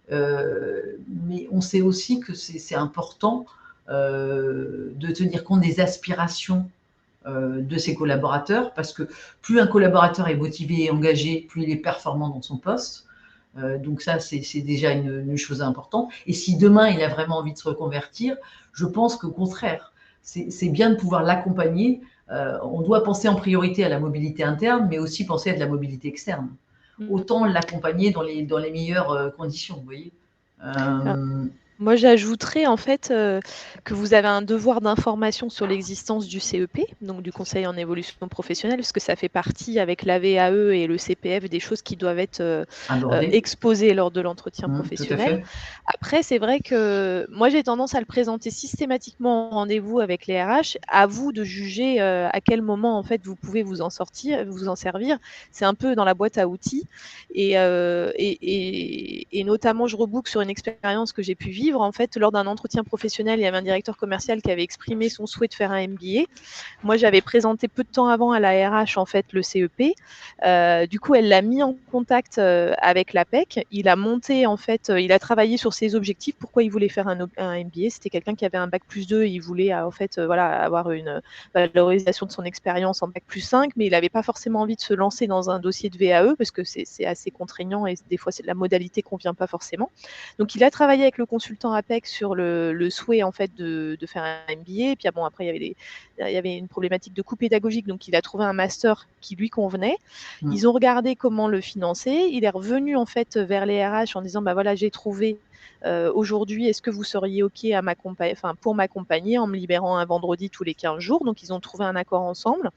Mais on sait aussi que c'est important de tenir compte des aspirations de ses collaborateurs, parce que plus un collaborateur est motivé et engagé, plus il est performant dans son poste. Donc ça, c'est déjà une chose importante. Et si demain, il a vraiment envie de se reconvertir, je pense qu'au contraire, c'est bien de pouvoir l'accompagner. On doit penser en priorité à la mobilité interne, mais aussi penser à de la mobilité externe. Autant l'accompagner dans les meilleures conditions, vous voyez. Moi, j'ajouterais en fait que vous avez un devoir d'information sur l'existence du CEP, donc du Conseil en évolution professionnelle, parce que ça fait partie avec la VAE et le CPF des choses qui doivent être exposées lors de l'entretien professionnel. Après, c'est vrai que moi, j'ai tendance à le présenter systématiquement en rendez-vous avec les RH. À vous de juger à quel moment en fait vous pouvez vous en servir. C'est un peu dans la boîte à outils et notamment, je reboucle sur une expérience que j'ai pu vivre. En fait, lors d'un entretien professionnel, il y avait un directeur commercial qui avait exprimé son souhait de faire un MBA. Moi, j'avais présenté peu de temps avant à la RH en fait le CEP. Du coup, elle l'a mis en contact avec l'APEC. Il a monté en fait, il a travaillé sur ses objectifs. Pourquoi il voulait faire un MBA? C'était quelqu'un qui avait un bac+2. Il voulait en fait avoir une valorisation de son expérience en bac+5, mais il n'avait pas forcément envie de se lancer dans un dossier de VAE parce que c'est assez contraignant et des fois la modalité convient pas forcément. Donc, il a travaillé avec le consultant APEC sur le souhait en fait de faire un MBA. Et puis bon, après il y avait une problématique de coût pédagogique, donc il a trouvé un master qui lui convenait. Ils ont regardé comment le financer. Il est revenu en fait vers les RH en disant voilà, j'ai trouvé aujourd'hui, est-ce que vous seriez OK pour m'accompagner en me libérant un vendredi tous les 15 jours? Donc, ils ont trouvé un accord ensemble.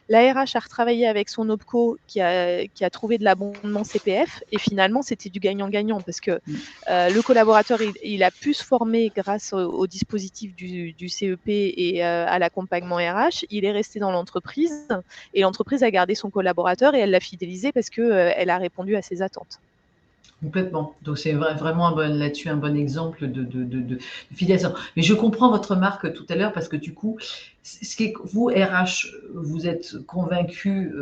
La RH a retravaillé avec son OPCO qui a trouvé de l'abondement CPF et finalement, c'était du gagnant-gagnant parce que le collaborateur, il a pu se former grâce au dispositif du CEP et à l'accompagnement RH. Il est resté dans l'entreprise et l'entreprise a gardé son collaborateur et elle l'a fidélisé parce qu'elle a répondu à ses attentes. Complètement. Donc, c'est vraiment là-dessus un bon exemple de fidélisation. Mais je comprends votre remarque tout à l'heure parce que du coup, vous, RH, vous êtes convaincu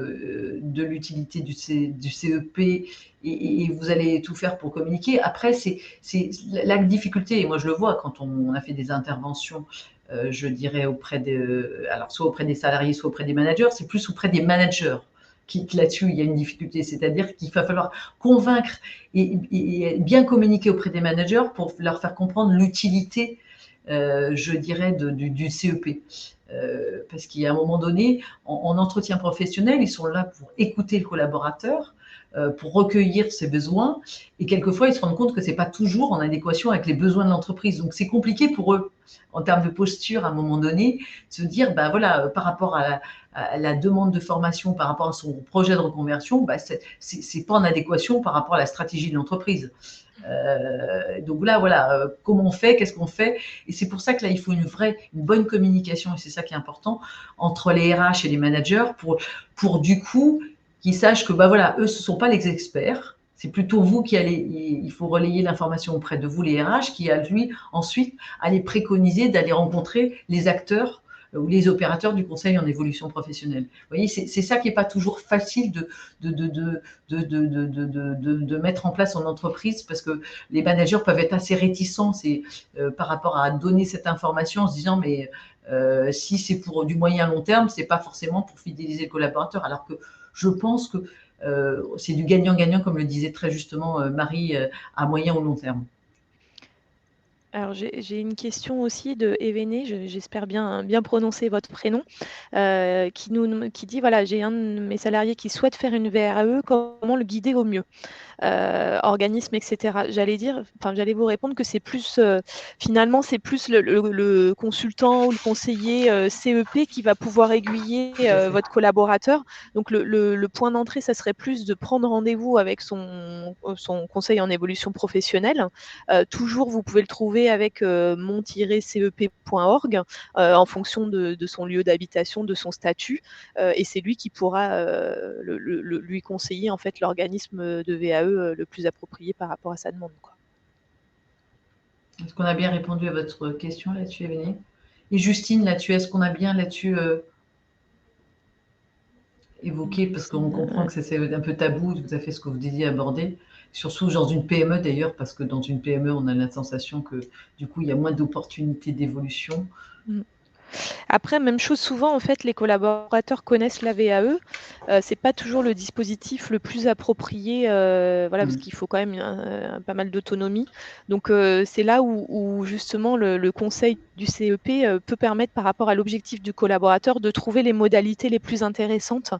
de l'utilité du CEP et vous allez tout faire pour communiquer. Après, c'est la difficulté, et moi je le vois quand on a fait des interventions je dirais, alors soit auprès des salariés, soit auprès des managers, c'est plus auprès des managers là-dessus, il y a une difficulté. C'est-à-dire qu'il va falloir convaincre et bien communiquer auprès des managers pour leur faire comprendre l'utilité, je dirais, du CEP. Parce qu'à un moment donné, en entretien professionnel, ils sont là pour écouter le collaborateur, pour recueillir ses besoins, et quelquefois ils se rendent compte que c'est pas toujours en adéquation avec les besoins de l'entreprise. Donc c'est compliqué pour eux en termes de posture à un moment donné, de se dire voilà, par rapport à la demande de formation, par rapport à son projet de reconversion, c'est pas en adéquation par rapport à la stratégie de l'entreprise. Donc là, voilà, comment on fait, qu'est-ce qu'on fait? Et c'est pour ça que là, il faut une bonne communication, et c'est ça qui est important, entre les RH et les managers pour du coup, qu'ils sachent que, voilà, eux, ce ne sont pas les experts, c'est plutôt vous qui il faut relayer l'information auprès de vous, les RH, qui, ensuite, allez préconiser d'aller rencontrer les acteurs ou les opérateurs du conseil en évolution professionnelle. Vous voyez, c'est ça qui n'est pas toujours facile de mettre en place en entreprise, parce que les managers peuvent être assez réticents par rapport à donner cette information en se disant mais si c'est pour du moyen long terme, c'est pas forcément pour fidéliser le collaborateur, alors que je pense que c'est du gagnant-gagnant, comme le disait très justement Marie, à moyen ou long terme. Alors, j'ai une question aussi de Événé, j'espère bien prononcer votre prénom, qui dit, voilà, j'ai un de mes salariés qui souhaite faire une VRAE, comment le guider au mieux? Organisme, etc. J'allais vous répondre que c'est plus, finalement, c'est plus le consultant ou le conseiller CEP qui va pouvoir aiguiller votre collaborateur. Donc, le point d'entrée, ça serait plus de prendre rendez-vous avec son conseil en évolution professionnelle. Toujours, vous pouvez le trouver avec mon-cep.org en fonction de son lieu d'habitation, de son statut, et c'est lui qui pourra lui conseiller en fait l'organisme de VAE le plus approprié par rapport à sa demande, quoi. Est-ce qu'on a bien répondu à votre question là-dessus, Événé? Et Justine, là-dessus, est-ce qu'on a bien là-dessus évoqué, parce qu'on comprend que c'est un peu tabou, tout à fait ce que vous disiez aborder, surtout dans une PME d'ailleurs, parce que dans une PME, on a la sensation que du coup, il y a moins d'opportunités d'évolution. Après, même chose, souvent, en fait, les collaborateurs connaissent la VAE. C'est pas toujours le dispositif le plus approprié, voilà, parce qu'il faut quand même pas mal d'autonomie. Donc, c'est là où justement le conseil du CEP peut permettre, par rapport à l'objectif du collaborateur, de trouver les modalités les plus intéressantes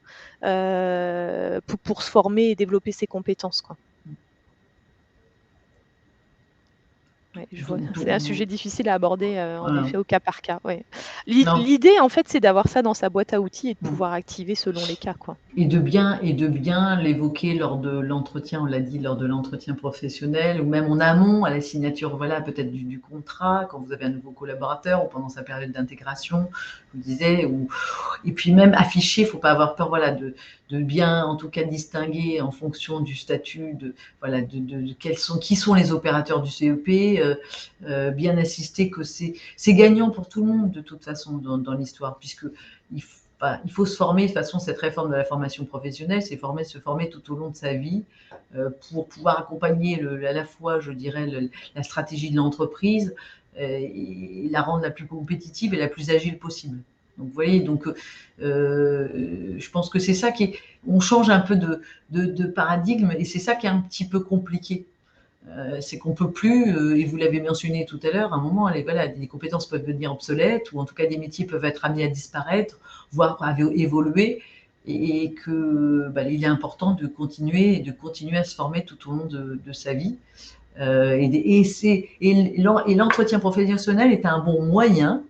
pour se former et développer ses compétences, quoi. Ouais, je vois. C'est un sujet difficile à aborder, en effet, au cas par cas. Ouais. L'idée, en fait, c'est d'avoir ça dans sa boîte à outils et de pouvoir activer selon les cas, quoi. Et de bien l'évoquer lors de l'entretien, on l'a dit, lors de l'entretien professionnel, ou même en amont, à la signature, voilà, peut-être du contrat, quand vous avez un nouveau collaborateur, ou pendant sa période d'intégration, je vous disais, et puis même afficher, il ne faut pas avoir peur, voilà, de bien, en tout cas, distinguer en fonction du statut, voilà, qui sont les opérateurs du CEP, bien insister que c'est gagnant pour tout le monde, de toute façon, dans l'histoire, puisque il faut se former. De toute façon, cette réforme de la formation professionnelle, c'est se former tout au long de sa vie pour pouvoir accompagner à la fois, je dirais, la stratégie de l'entreprise et la rendre la plus compétitive et la plus agile possible. Donc, vous voyez, je pense que c'est ça on change un peu de paradigme, et c'est ça qui est un petit peu compliqué. C'est qu'on peut plus, et vous l'avez mentionné tout à l'heure, à un moment, des compétences peuvent devenir obsolètes, ou en tout cas des métiers peuvent être amenés à disparaître, voire à évoluer, et que il est important de continuer à se former tout au long de sa vie. Et l'entretien professionnel est un bon moyen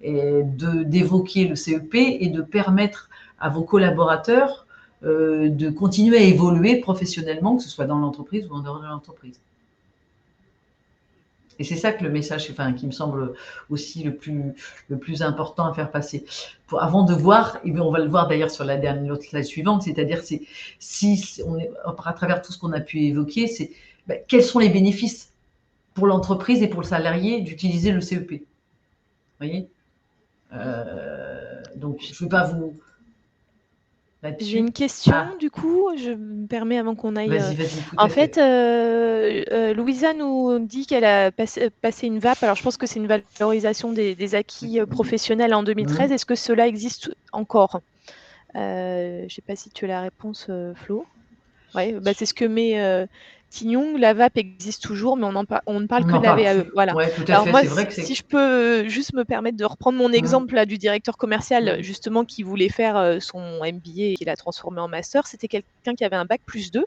d'évoquer le CEP et de permettre à vos collaborateurs de continuer à évoluer professionnellement, que ce soit dans l'entreprise ou en dehors de l'entreprise. Et c'est ça que le message, qui me semble aussi le plus important à faire passer. Avant de voir, et bien on va le voir d'ailleurs sur l'autre slide suivante, c'est-à-dire à travers tout ce qu'on a pu évoquer, c'est quels sont les bénéfices pour l'entreprise et pour le salarié d'utiliser le CEP. Vous voyez, donc je ne vais pas vous... J'ai une là-dessus? question, Ah, du coup, je me permets avant qu'on aille. vas-y, tout En à fait, fait. Louisa nous dit qu'elle a passé une VAP. Alors, je pense que c'est une valorisation des acquis professionnels en 2013. Mhm. Est-ce que cela existe encore? Je ne sais pas si tu as la réponse, Flo. Ouais, bah, c'est ce que met Tignon. La VAP existe toujours, mais on ne parle On que n'en de la parle VAE. plus. Voilà. Ouais, tout à Alors fait. moi, C'est vrai que si c'est. je peux juste me permettre de reprendre mon Mhm. exemple là, du directeur commercial, Mhm. justement, qui voulait faire son MBA et qui l'a transformé en master, c'était quelqu'un qui avait un bac plus 2.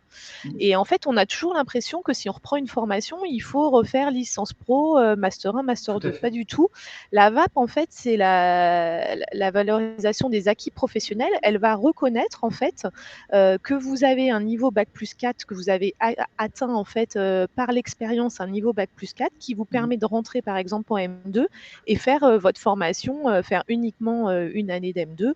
Et en fait, on a toujours l'impression que si on reprend une formation, il faut refaire licence pro, master 1, master Tout à 2. Pas fait. du tout. La VAP, en fait, c'est la valorisation des acquis professionnels. Elle va reconnaître, en fait, que vous avez un niveau bac plus 4, que vous avez atteint, en fait, par l'expérience, un niveau bac plus 4 qui vous Mhm. permet de rentrer, par exemple, en M2 et faire votre formation, faire uniquement une année d'M2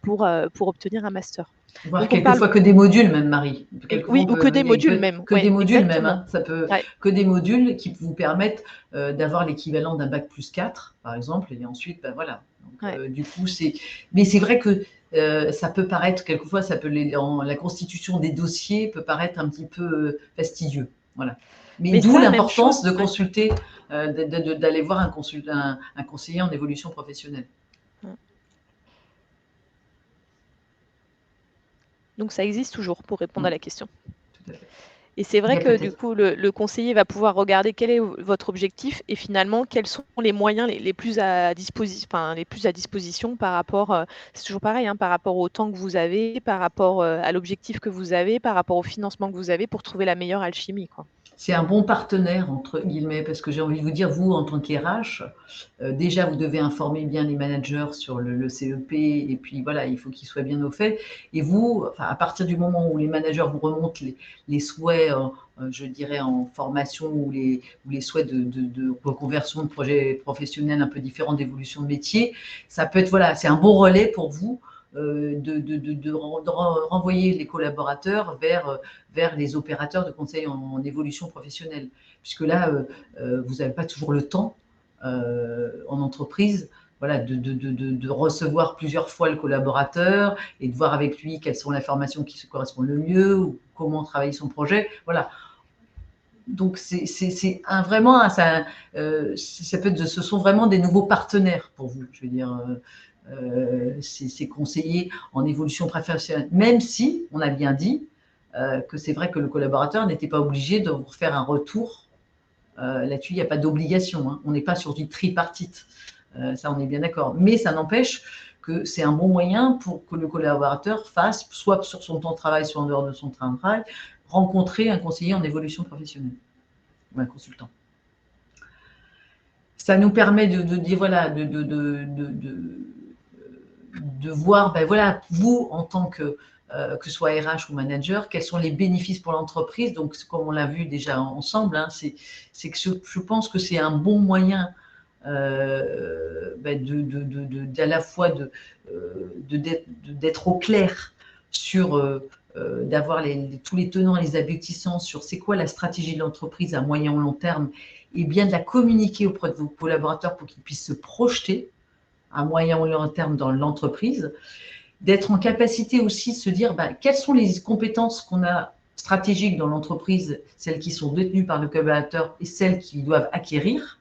pour obtenir un master. Voire Donc, on parle quelquefois que des modules, même Marie. Quelquefois, oui, ou que des modules même, que des ouais, modules même. exactement. Hein. Ça peut Ouais, que des modules qui vous permettent d'avoir l'équivalent d'un bac plus 4, par exemple, et ensuite, ben voilà. Donc, ouais. du coup, c'est. Mais c'est vrai que ça peut paraître quelquefois, la constitution des dossiers peut paraître un petit peu fastidieux. Voilà. Mais Mais d'où ça, même l'importance chose. de Ouais. consulter, d'aller voir un conseiller en évolution professionnelle. Donc ça existe toujours pour répondre à Mm, la question. tout à fait. Et c'est Il vrai y a que du peut-être. coup, le conseiller va pouvoir regarder quel est votre objectif et finalement quels sont les moyens les plus à disposition par rapport, c'est toujours pareil, hein, par rapport au temps que vous avez, par rapport à l'objectif que vous avez, par rapport au financement que vous avez pour trouver la meilleure alchimie, quoi. C'est un bon partenaire, entre guillemets, parce que j'ai envie de vous dire, vous, en tant qu'RH, déjà, vous devez informer bien les managers sur le CEP, et puis voilà, il faut qu'ils soient bien au fait. Et vous, enfin, à partir du moment où les managers vous remontent les souhaits, je dirais, en formation ou les souhaits de reconversion de projets professionnels un peu différents, d'évolution de métier, ça peut être, voilà, c'est un bon relais pour vous de renvoyer les collaborateurs vers les opérateurs de conseil en évolution professionnelle. Puisque là, vous n'avez pas toujours le temps en entreprise voilà, de recevoir plusieurs fois le collaborateur et de voir avec lui quelles sont les formations qui se correspondent le mieux ou comment travailler son projet. Voilà. Donc, vraiment, ça peut être, ce sont vraiment des nouveaux partenaires pour vous. Je veux dire, ces conseillers en évolution professionnelle, même si on a bien dit que c'est vrai que le collaborateur n'était pas obligé de vous faire un retour. Là-dessus, il n'y a pas d'obligation. Hein. On n'est pas sur du tripartite. Ça, on est bien d'accord. Mais ça n'empêche que c'est un bon moyen pour que le collaborateur fasse, soit sur son temps de travail, soit en dehors de son temps de travail, rencontrer un conseiller en évolution professionnelle ou un consultant. Ça nous permet de dire, voilà, de voir, ben voilà, vous, en tant que ce soit RH ou manager, quels sont les bénéfices pour l'entreprise. Donc, comme on l'a vu déjà ensemble, hein, c'est que je pense que c'est un bon moyen à la fois d'être au clair sur d'avoir tous les tenants et les aboutissants sur c'est quoi la stratégie de l'entreprise à moyen ou long terme et bien de la communiquer auprès de vos collaborateurs pour qu'ils puissent se projeter à moyen ou long terme dans l'entreprise, d'être en capacité aussi de se dire quelles sont les compétences qu'on a stratégiques dans l'entreprise, celles qui sont détenues par le collaborateur et celles qu'ils doivent acquérir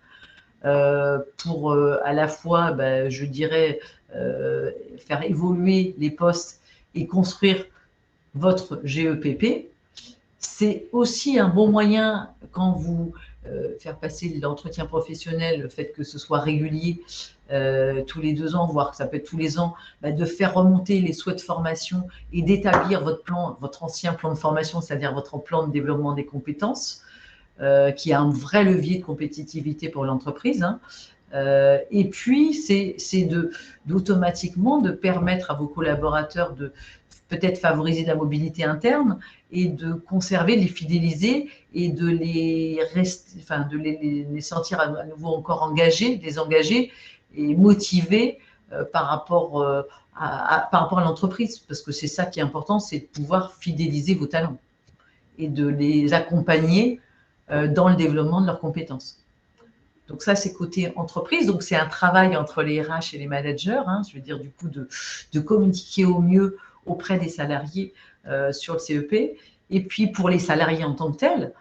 pour à la fois, je dirais, faire évoluer les postes et construire votre GEPP. C'est aussi un bon moyen quand vous faire passer l'entretien professionnel, le fait que ce soit régulier tous les 2 ans, voire que ça peut être tous les ans, de faire remonter les souhaits de formation et d'établir votre ancien plan de formation, c'est-à-dire votre plan de développement des compétences, qui a un vrai levier de compétitivité pour l'entreprise. Hein. Et puis, c'est d'automatiquement de permettre à vos collaborateurs de peut-être favoriser la mobilité interne et de conserver, de les fidéliser et de les sentir à nouveau encore engagés, désengagés et motivés par rapport à l'entreprise. Parce que c'est ça qui est important, c'est de pouvoir fidéliser vos talents et de les accompagner dans le développement de leurs compétences. Donc ça, c'est côté entreprise. Donc c'est un travail entre les RH et les managers. Hein, je veux dire, du coup, de communiquer au mieux auprès des salariés sur le CEP. Et puis pour les salariés en tant que tels,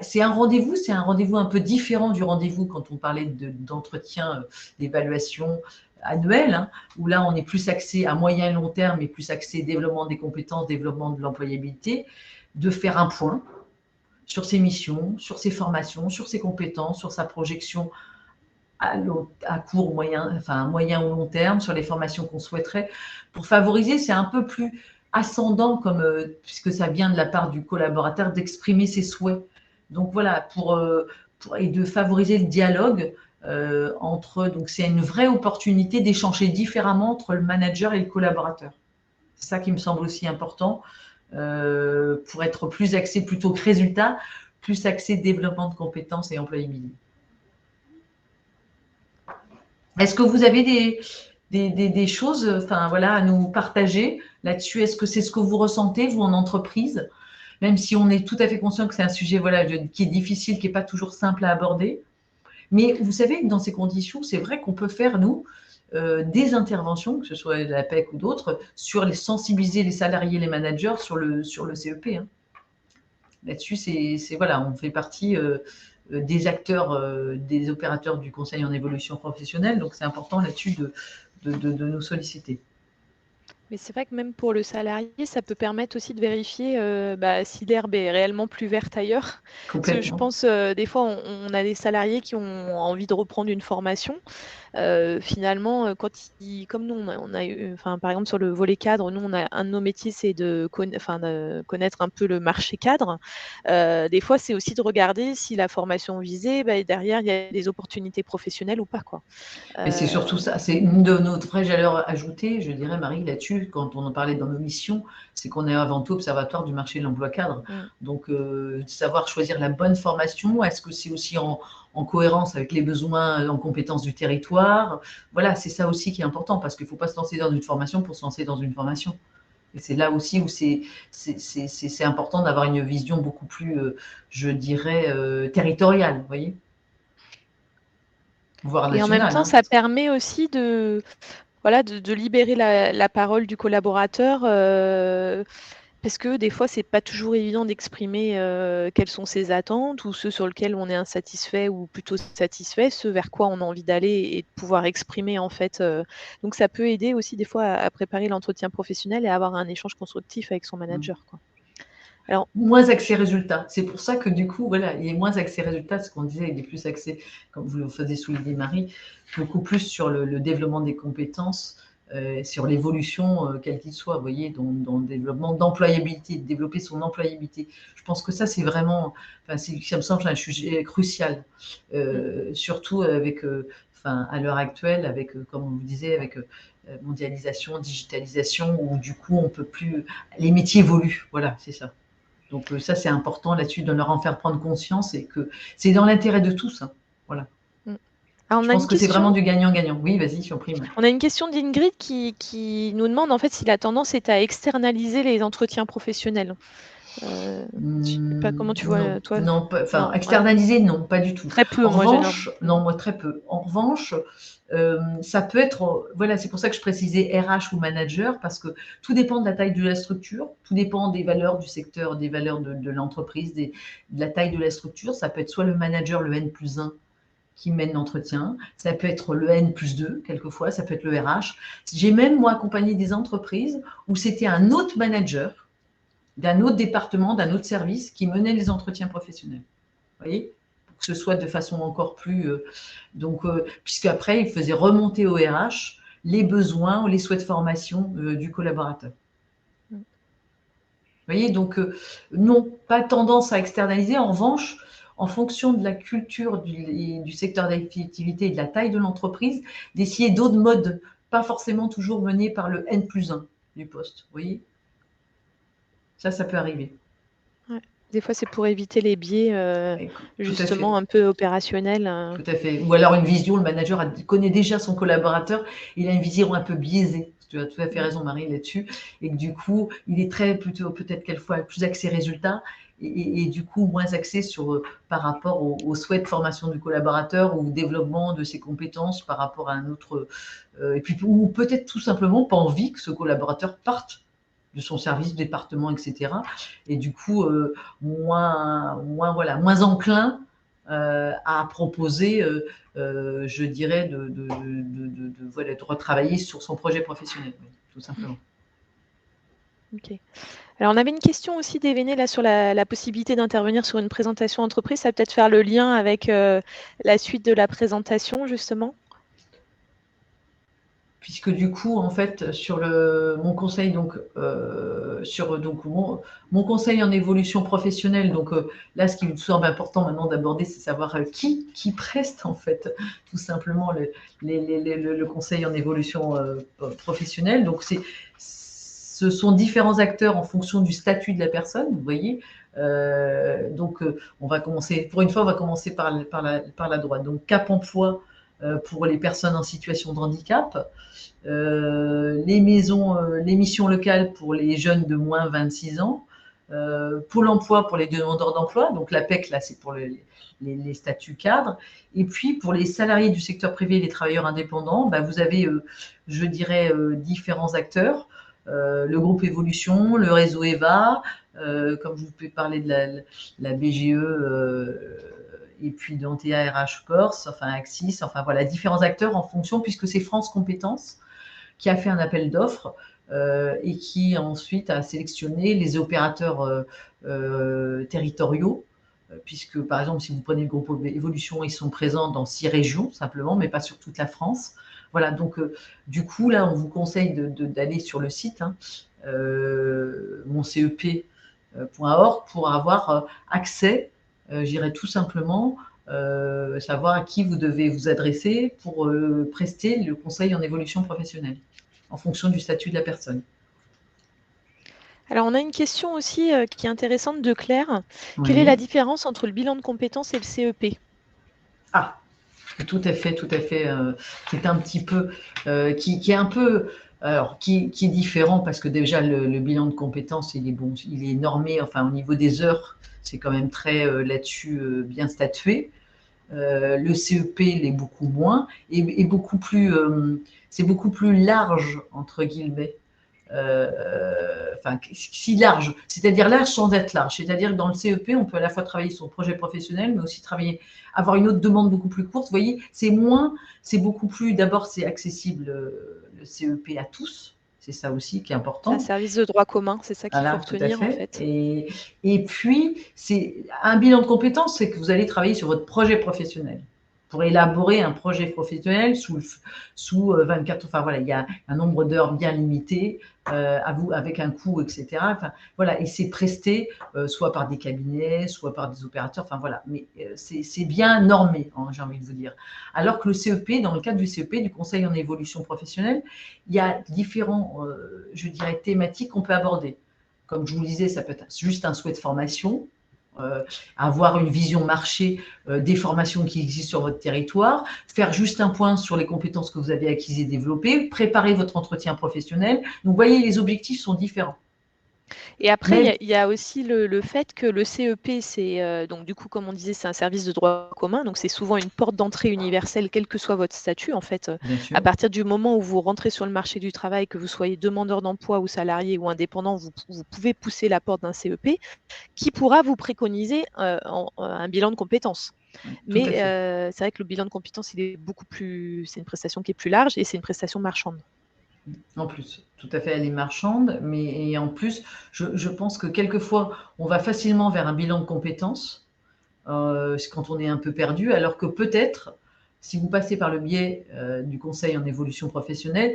c'est un rendez-vous un peu différent du rendez-vous quand on parlait d'entretien, d'évaluation annuelle, hein, où là on est plus axé à moyen et long terme et plus axé développement des compétences, développement de l'employabilité, de faire un point sur ses missions, sur ses formations, sur ses compétences, sur sa projection à court, moyen, enfin moyen ou long terme, sur les formations qu'on souhaiterait, pour favoriser, c'est un peu plus ascendant, puisque ça vient de la part du collaborateur, d'exprimer ses souhaits. Donc voilà, et de favoriser le dialogue donc c'est une vraie opportunité d'échanger différemment entre le manager et le collaborateur. C'est ça qui me semble aussi important pour être plus axé plutôt que résultat, plus axé développement de compétences et employabilité. Est-ce que vous avez des choses à nous partager là-dessus? Est-ce que c'est ce que vous ressentez, vous, en entreprise? Même si on est tout à fait conscient que c'est un sujet qui est difficile, qui n'est pas toujours simple à aborder. Mais vous savez que dans ces conditions, c'est vrai qu'on peut faire, nous, des interventions, que ce soit la PEC ou d'autres, sur sensibiliser les salariés, les managers sur le CEP. Hein. Là-dessus, on fait partie des acteurs, des opérateurs du Conseil en évolution professionnelle. Donc, c'est important là-dessus de nous solliciter. Mais c'est vrai que même pour le salarié, ça peut permettre aussi de vérifier si l'herbe est réellement plus verte ailleurs. Parce que je pense, des fois, on a des salariés qui ont envie de reprendre une formation. Finalement, comme nous, on a eu, par exemple, sur le volet cadre, nous, un de nos métiers, c'est de connaître un peu le marché cadre. Des fois, c'est aussi de regarder si la formation visée, derrière, il y a des opportunités professionnelles ou pas, quoi. Et c'est surtout ça, c'est une de nos vraies valeurs ajoutées, je dirais, Marie, là-dessus, quand on en parlait dans nos missions, c'est qu'on est avant tout observatoire du marché de l'emploi cadre. Donc, savoir choisir la bonne formation, est-ce que c'est aussi en cohérence avec les besoins en compétences du territoire? Voilà, c'est ça aussi qui est important, parce qu'il ne faut pas se lancer dans une formation pour se lancer dans une formation. Et c'est là aussi où c'est important d'avoir une vision beaucoup plus, je dirais, territoriale, vous voyez? Et en même temps, ça permet aussi de libérer la parole du collaborateur, parce que des fois, c'est pas toujours évident d'exprimer quelles sont ses attentes ou ceux sur lesquels on est insatisfait ou plutôt satisfait, ce vers quoi on a envie d'aller et de pouvoir exprimer en fait. Donc, ça peut aider aussi des fois à préparer l'entretien professionnel et à avoir un échange constructif avec son manager, quoi. Alors, moins axé résultat. C'est pour ça que du coup, voilà, il est moins axé résultat, ce qu'on disait, il est plus axé, comme vous le faisiez souligner Marie, beaucoup plus sur le développement des compétences, sur l'évolution, quelle qu'il soit, vous voyez, dans le développement d'employabilité, de développer son employabilité. Je pense que ça, c'est vraiment, ça me semble un sujet crucial, surtout avec, à l'heure actuelle, avec, comme on vous disait, avec mondialisation, digitalisation, où du coup, on peut plus, les métiers évoluent, voilà, c'est ça. Donc ça, c'est important là-dessus de leur en faire prendre conscience et que c'est dans l'intérêt de tous. Hein. Voilà. Alors, je pense que c'est vraiment du gagnant-gagnant. Oui, vas-y, je prie. On a une question d'Ingrid qui nous demande en fait si la tendance est à externaliser les entretiens professionnels. Je sais pas comment tu vois, toi. Non, externaliser, non, pas du tout. Très peu, moi, très peu. En revanche, ça peut être, voilà, c'est pour ça que je précisais RH ou manager, parce que tout dépend de la taille de la structure, tout dépend des valeurs du secteur, des valeurs de l'entreprise, de la taille de la structure. Ça peut être soit le manager, le N+1, qui mène l'entretien, ça peut être le N+2, quelquefois, ça peut être le RH. J'ai même, moi, accompagné des entreprises où c'était un autre manager d'un autre département, d'un autre service qui menait les entretiens professionnels. Vous voyez, pour que ce soit de façon encore plus... puisque après, il faisait remonter au RH les besoins ou les souhaits de formation du collaborateur. Vous voyez, donc non, pas tendance à externaliser. En revanche, en fonction de la culture du secteur d'activité et de la taille de l'entreprise, d'essayer d'autres modes, pas forcément toujours menés par le N+1 du poste. Vous voyez, ça peut arriver. Ouais. Des fois, c'est pour éviter les biais, justement, un peu opérationnels. Tout à fait. Ou alors une vision, le manager connaît déjà son collaborateur, il a une vision un peu biaisée. Tu as tout à fait raison, Marie, là-dessus. Et que du coup, il est plutôt peut-être quelquefois plus axé résultat et du coup moins axé par rapport au souhait de formation du collaborateur ou au développement de ses compétences par rapport à un autre. Et puis, ou peut-être tout simplement pas envie que ce collaborateur parte de son service, département, etc. Et du coup, moins enclin à proposer, je dirais, de retravailler sur son projet professionnel, tout simplement. Ok. Alors, on avait une question aussi d'Événé là sur la possibilité d'intervenir sur une présentation entreprise. Ça va peut-être faire le lien avec la suite de la présentation, justement. Puisque du coup, en fait, sur mon conseil, donc, mon conseil en évolution professionnelle, donc là, ce qui me semble important maintenant d'aborder, c'est savoir qui preste, en fait, tout simplement le conseil en évolution professionnelle. Donc, ce sont différents acteurs en fonction du statut de la personne, vous voyez. Donc, on va commencer, pour une fois, on va commencer par la droite. Donc, Cap Emploi pour les personnes en situation de handicap. Les missions locales pour les jeunes de moins 26 ans, Pôle emploi pour les demandeurs d'emploi, donc l'APEC, là, c'est pour les statuts cadres, et puis pour les salariés du secteur privé et les travailleurs indépendants, vous avez, je dirais, différents acteurs, le groupe Évolution, le réseau EVA, comme je vous peux parler de la BGE, et puis d'Antea RH Corse, enfin Axis, enfin voilà, différents acteurs en fonction, puisque c'est France Compétences qui a fait un appel d'offres et qui ensuite a sélectionné les opérateurs territoriaux, puisque par exemple, si vous prenez le groupe Évolution, ils sont présents dans 6 régions simplement, mais pas sur toute la France. Voilà, donc du coup, là, on vous conseille d'aller sur le site moncep.org pour avoir accès, j'irai tout simplement savoir à qui vous devez vous adresser pour prester le conseil en évolution professionnelle, en fonction du statut de la personne. Alors, on a une question aussi qui est intéressante de Claire. Oui. Quelle est la différence entre le bilan de compétences et le CEP? Ah, tout à fait, qui est un petit peu, qui est un peu, alors qui est différent parce que déjà le bilan de compétences il est bon, il est normé, enfin au niveau des heures, c'est quand même très là-dessus bien statué. Le CEP l'est beaucoup moins et beaucoup plus, c'est beaucoup plus large entre guillemets. Enfin, si large, c'est-à-dire large sans être large. C'est-à-dire que dans le CEP, on peut à la fois travailler sur le projet professionnel, mais aussi avoir une autre demande beaucoup plus courte. Vous voyez, c'est beaucoup plus. D'abord, c'est accessible le CEP à tous. C'est ça aussi qui est important. Un service de droit commun, c'est ça qu'il faut retenir en fait. Et puis, c'est un bilan de compétences, c'est que vous allez travailler sur votre projet professionnel pour élaborer un projet professionnel sous 24, enfin voilà, il y a un nombre d'heures bien limité, avec un coût, etc. Enfin, voilà, et c'est presté soit par des cabinets, soit par des opérateurs, enfin voilà, mais c'est bien normé, hein, j'ai envie de vous dire. Alors que le CEP, dans le cadre du CEP, du Conseil en évolution professionnelle, il y a différents, je dirais, thématiques qu'on peut aborder. Comme je vous le disais, ça peut être juste un souhait de formation, avoir une vision marché des formations qui existent sur votre territoire, faire juste un point sur les compétences que vous avez acquises et développées, préparer votre entretien professionnel. Donc, vous voyez, les objectifs sont différents. Et après, il y a aussi le fait que le CEP, c'est donc du coup, comme on disait, c'est un service de droit commun, donc c'est souvent une porte d'entrée universelle, quel que soit votre statut. En fait, à partir du moment où vous rentrez sur le marché du travail, que vous soyez demandeur d'emploi ou salarié ou indépendant, vous pouvez pousser la porte d'un CEP qui pourra vous préconiser un bilan de compétences. Mais c'est vrai que le bilan de compétences, c'est une prestation qui est plus large et c'est une prestation marchande. En plus, tout à fait, elle est marchande, mais et en plus, je pense que quelquefois, on va facilement vers un bilan de compétences quand on est un peu perdu, alors que peut-être, si vous passez par le biais du conseil en évolution professionnelle,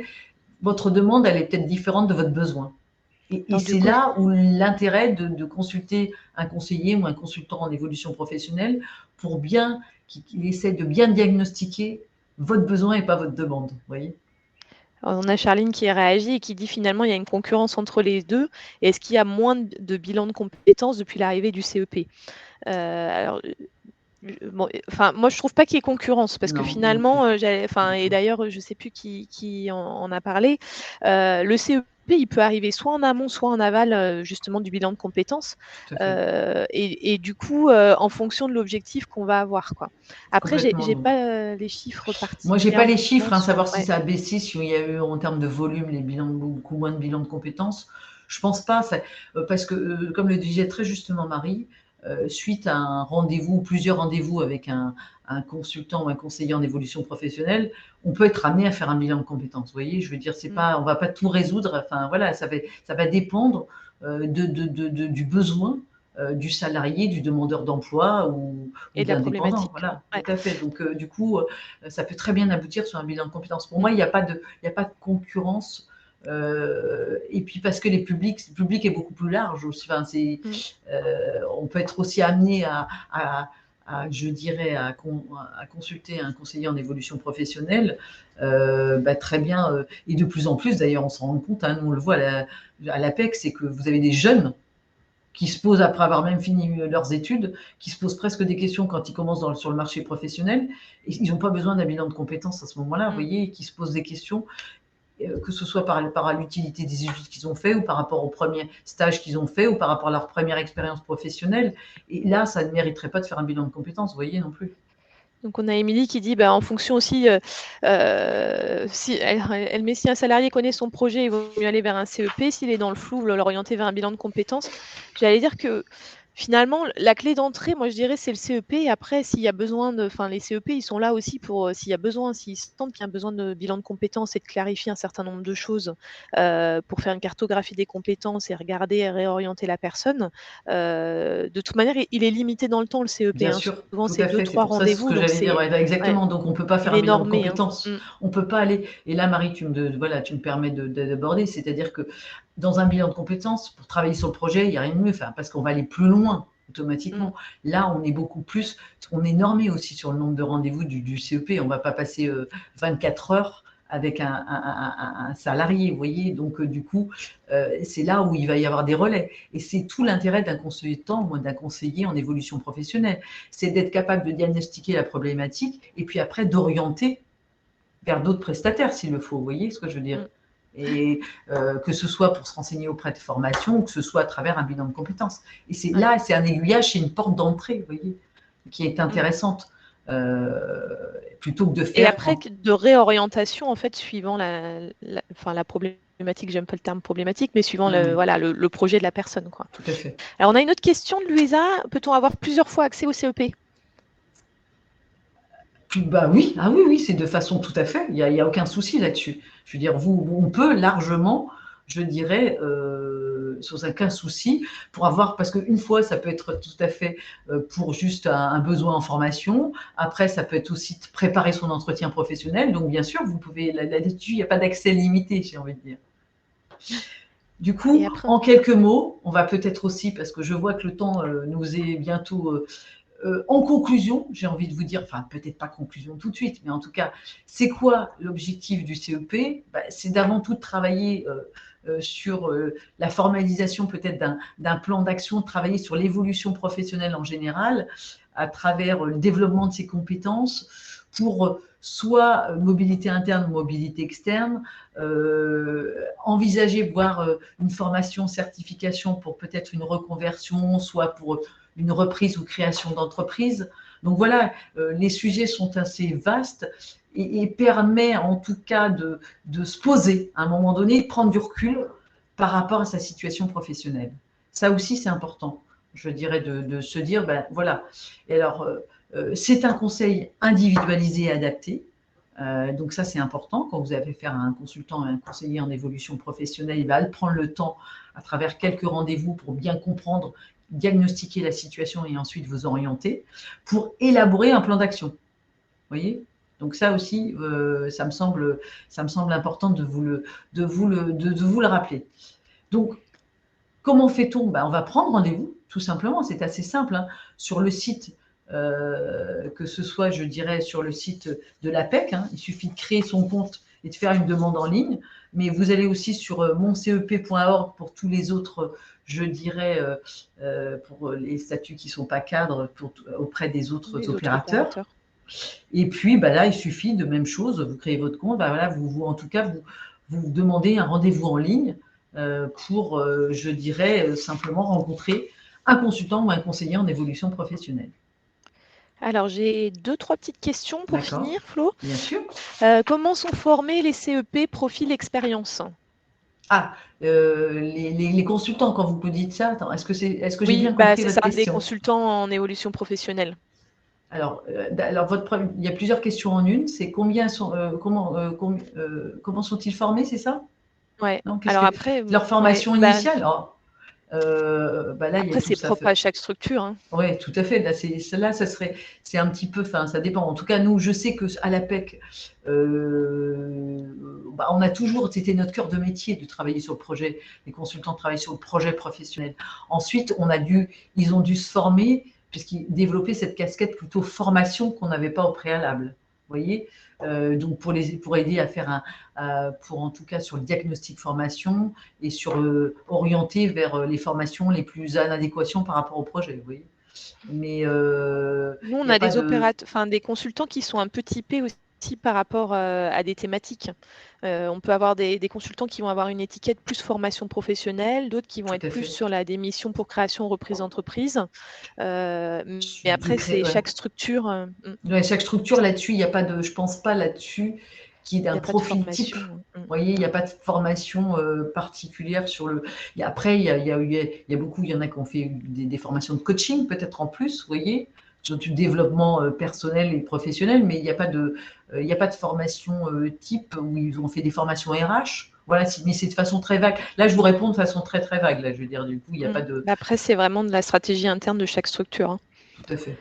votre demande, elle est peut-être différente de votre besoin. Et c'est là où l'intérêt de consulter un conseiller ou un consultant en évolution professionnelle pour qu'il essaie de bien diagnostiquer votre besoin et pas votre demande, vous voyez. Alors, on a Charline qui réagit et qui dit finalement il y a une concurrence entre les deux. Est-ce qu'il y a moins de bilan de compétences depuis l'arrivée du CEP? Alors, moi je trouve pas qu'il y ait concurrence parce que finalement, et d'ailleurs je ne sais plus qui en a parlé. Le CEP il peut arriver soit en amont, soit en aval justement du bilan de compétences et du coup en fonction de l'objectif qu'on va avoir, quoi. Après, j'ai pas les chiffres particuliers. Moi, j'ai pas les chiffres, savoir si ça a baissé, s'il y a eu en termes de volume beaucoup moins de bilans de compétences. Je pense pas, parce que, comme le disait très justement Marie, suite à un rendez-vous, plusieurs rendez-vous avec un consultant ou un conseiller en évolution professionnelle, on peut être amené à faire un bilan de compétences. Vous voyez, je veux dire, c'est pas, on va pas tout résoudre. Enfin voilà, ça va dépendre du besoin du salarié, du demandeur d'emploi ou Et de de la l'indépendant. problématique. Voilà, Ouais. tout à fait. Donc du coup, ça peut très bien aboutir sur un bilan de compétences. Pour moi, il n'y a pas de concurrence. Et puis parce que le public est beaucoup plus large aussi. Enfin, on peut être aussi amené je dirais, à consulter un conseiller en évolution professionnelle, très bien, et de plus en plus, d'ailleurs, on s'en rend compte, hein, nous on le voit à l'APEC, c'est que vous avez des jeunes qui se posent, après avoir même fini leurs études, qui se posent presque des questions quand ils commencent sur le marché professionnel, et ils n'ont pas besoin d'un bilan de compétences à ce moment-là, vous voyez, qui se posent des questions, que ce soit par l'utilité des études qu'ils ont fait, ou par rapport au premier stage qu'ils ont fait, ou par rapport à leur première expérience professionnelle. Et là, ça ne mériterait pas de faire un bilan de compétences, vous voyez, non plus. Donc on a Émilie qui dit, en fonction aussi, si elle met si un salarié connaît son projet, il vaut mieux aller vers un CEP. S'il est dans le flou, l'orienter vers un bilan de compétences. J'allais dire que finalement, la clé d'entrée, moi je dirais, c'est le CEP. Et après, s'il y a besoin les CEP, ils sont là aussi pour, s'il y a besoin, s'ils sentent qu'il y a besoin de bilan de compétences et de clarifier un certain nombre de choses pour faire une cartographie des compétences et regarder et réorienter la personne. De toute manière, il est limité dans le temps, le CEP. Bien sûr, Souvent, tout c'est à fait. C'est 2-3 pour ça ce rendez-vous. que Donc, j'allais dire. Ouais, ouais, exactement. Donc, on ne peut pas faire il un est bilan de normé. Hein. compétences. On ne peut pas aller. Et là, Marie, tu me permets d'aborder. C'est-à-dire que dans un bilan de compétences, pour travailler sur le projet, il n'y a rien de mieux. Enfin, parce qu'on va aller plus loin automatiquement. Là, on est beaucoup plus. On est normé aussi sur le nombre de rendez-vous du CEP. On ne va pas passer 24 heures avec un salarié, vous voyez. Donc, du coup, c'est là où il va y avoir des relais. Et c'est tout l'intérêt d'un consultant ou d'un conseiller en évolution professionnelle. C'est d'être capable de diagnostiquer la problématique et puis après d'orienter vers d'autres prestataires s'il le faut. Vous voyez ce que je veux dire? Et que ce soit pour se renseigner auprès de formations, ou que ce soit à travers un bilan de compétences. Et c'est là, c'est un aiguillage, c'est une porte d'entrée, vous voyez, qui est intéressante. Plutôt que de faire. Et après, de réorientation, en fait, suivant la problématique, j'aime pas le terme problématique, mais suivant le projet de la personne. Quoi. Tout à fait. Alors, on a une autre question de Louisa. Peut-on avoir plusieurs fois accès au CEP? Bah oui, ah oui, oui, c'est de façon tout à fait. Il y a aucun souci là-dessus. Je veux dire, on peut largement, je dirais, sans aucun souci, pour avoir, parce qu'une fois, ça peut être tout à fait pour juste un besoin en formation. Après, ça peut être aussi préparer son entretien professionnel. Donc, bien sûr, vous pouvez, là-dessus, il n'y a pas d'accès limité, j'ai envie de dire. Du coup, en quelques mots, on va peut-être aussi, parce que je vois que le temps nous est bientôt. En conclusion, j'ai envie de vous dire, enfin peut-être pas conclusion tout de suite, mais en tout cas, c'est quoi l'objectif du CEP? C'est d'avant tout de travailler sur la formalisation peut-être d'un plan d'action, travailler sur l'évolution professionnelle en général, à travers le développement de ses compétences pour soit mobilité interne ou mobilité externe, envisager, voire une formation, certification pour peut-être une reconversion, soit pour une reprise ou création d'entreprise. Donc voilà, les sujets sont assez vastes et permet en tout cas de se poser à un moment donné, de prendre du recul par rapport à sa situation professionnelle. Ça aussi, c'est important, je dirais, de se dire, voilà. Et alors, c'est un conseil individualisé et adapté. Donc ça, c'est important. Quand vous avez affaire à un consultant et un conseiller en évolution professionnelle, il va prendre le temps à travers quelques rendez-vous pour bien comprendre, diagnostiquer la situation et ensuite vous orienter pour élaborer un plan d'action. Vous voyez? Donc ça aussi, ça me semble important de vous le rappeler. Donc, comment fait-on? On va prendre rendez-vous, tout simplement. C'est assez simple. Hein, sur le site, que ce soit, je dirais, sur le site de l'APEC. Hein, il suffit de créer son compte et de faire une demande en ligne. Mais vous allez aussi sur moncep.org pour tous les autres, je dirais, pour les statuts qui ne sont pas cadres, auprès des autres opérateurs. Et puis, là, il suffit de même chose. Vous créez votre compte. Voilà, en tout cas, vous demandez un rendez-vous en ligne pour, je dirais, simplement rencontrer un consultant ou un conseiller en évolution professionnelle. Alors, j'ai 2-3 petites questions pour finir, Flo. Bien sûr. Comment sont formés les CEP profil expérience? Ah, les consultants, quand vous me dites ça, attends, est-ce que j'ai Oui, bien compris c'est votre ça, des question? consultants en évolution professionnelle. Alors, il y a plusieurs questions en une. C'est comment sont-ils formés, c'est ça? Ouais. Non, qu'est-ce Alors que après, leur ouais, formation initiale? Là, il y a après tout c'est ça. propre à chaque structure, hein. Oui, tout à fait. Là, c'est un petit peu, enfin, ça dépend. En tout cas, nous, je sais que à l'APEC, on a toujours, c'était notre cœur de métier de travailler sur le projet. Les consultants travaillent sur le projet professionnel. Ensuite, ils ont dû se former puisqu'ils développaient cette casquette plutôt formation qu'on n'avait pas au préalable. Vous voyez, donc pour aider à faire pour en tout cas sur le diagnostic formation et sur orienter vers les formations les plus en adéquation par rapport au projet. Vous voyez. Mais Nous, il on n'y a a pas de. des consultants qui sont un peu typés aussi par rapport à des thématiques. On peut avoir des consultants qui vont avoir une étiquette plus formation professionnelle, d'autres qui vont Tout être à plus fait. sur des missions pour création, reprise d'entreprise. Mais De après, créer, c'est ouais. chaque structure, Ouais, chaque structure là-dessus, il n'y a pas de. Je pense pas là-dessus qu'il y ait il un n'y a pas de profil type. formation. Vous voyez, il n'y a pas de formation particulière sur le. Après, il y en a qui ont fait des formations de coaching, peut-être en plus, vous voyez, sur du développement personnel et professionnel, mais il y a pas de formation type où ils ont fait des formations RH. Voilà, mais c'est de façon très vague. Là, je vous réponds de façon très très vague. Là, je veux dire, du coup, il n'y a pas de. Après, c'est vraiment de la stratégie interne de chaque structure, hein. Tout à fait.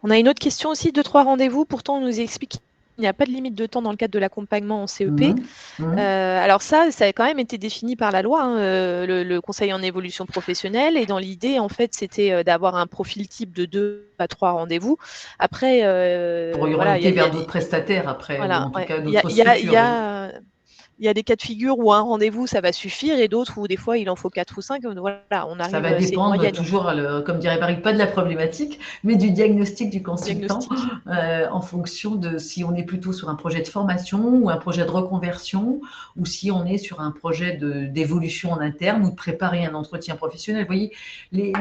On a une autre question aussi, 2-3 rendez-vous. Pourtant, on nous explique qu'il n'y a pas de limite de temps dans le cadre de l'accompagnement en CEP. Mhm. Mhm. Alors ça a quand même été défini par la loi, hein, le conseil en évolution professionnelle. Et dans l'idée, en fait, c'était d'avoir un profil type de 2 à 3 rendez-vous. Après, Pour y voilà, orienter vers d'autres prestataires après, ou voilà, en tout ouais. cas d'autres structures, oui. Il y a des cas de figure où un rendez-vous, ça va suffire, et d'autres où des fois, il en faut 4 ou 5. Voilà, on Ça arrive, va c'est une dépendre moyenne. toujours, comme dirait Paris, pas de la problématique, mais du diagnostic du consultant, Diagnostic. en fonction de si on est plutôt sur un projet de formation ou un projet de reconversion, ou si on est sur un projet d'évolution en interne ou de préparer un entretien professionnel. Vous voyez, les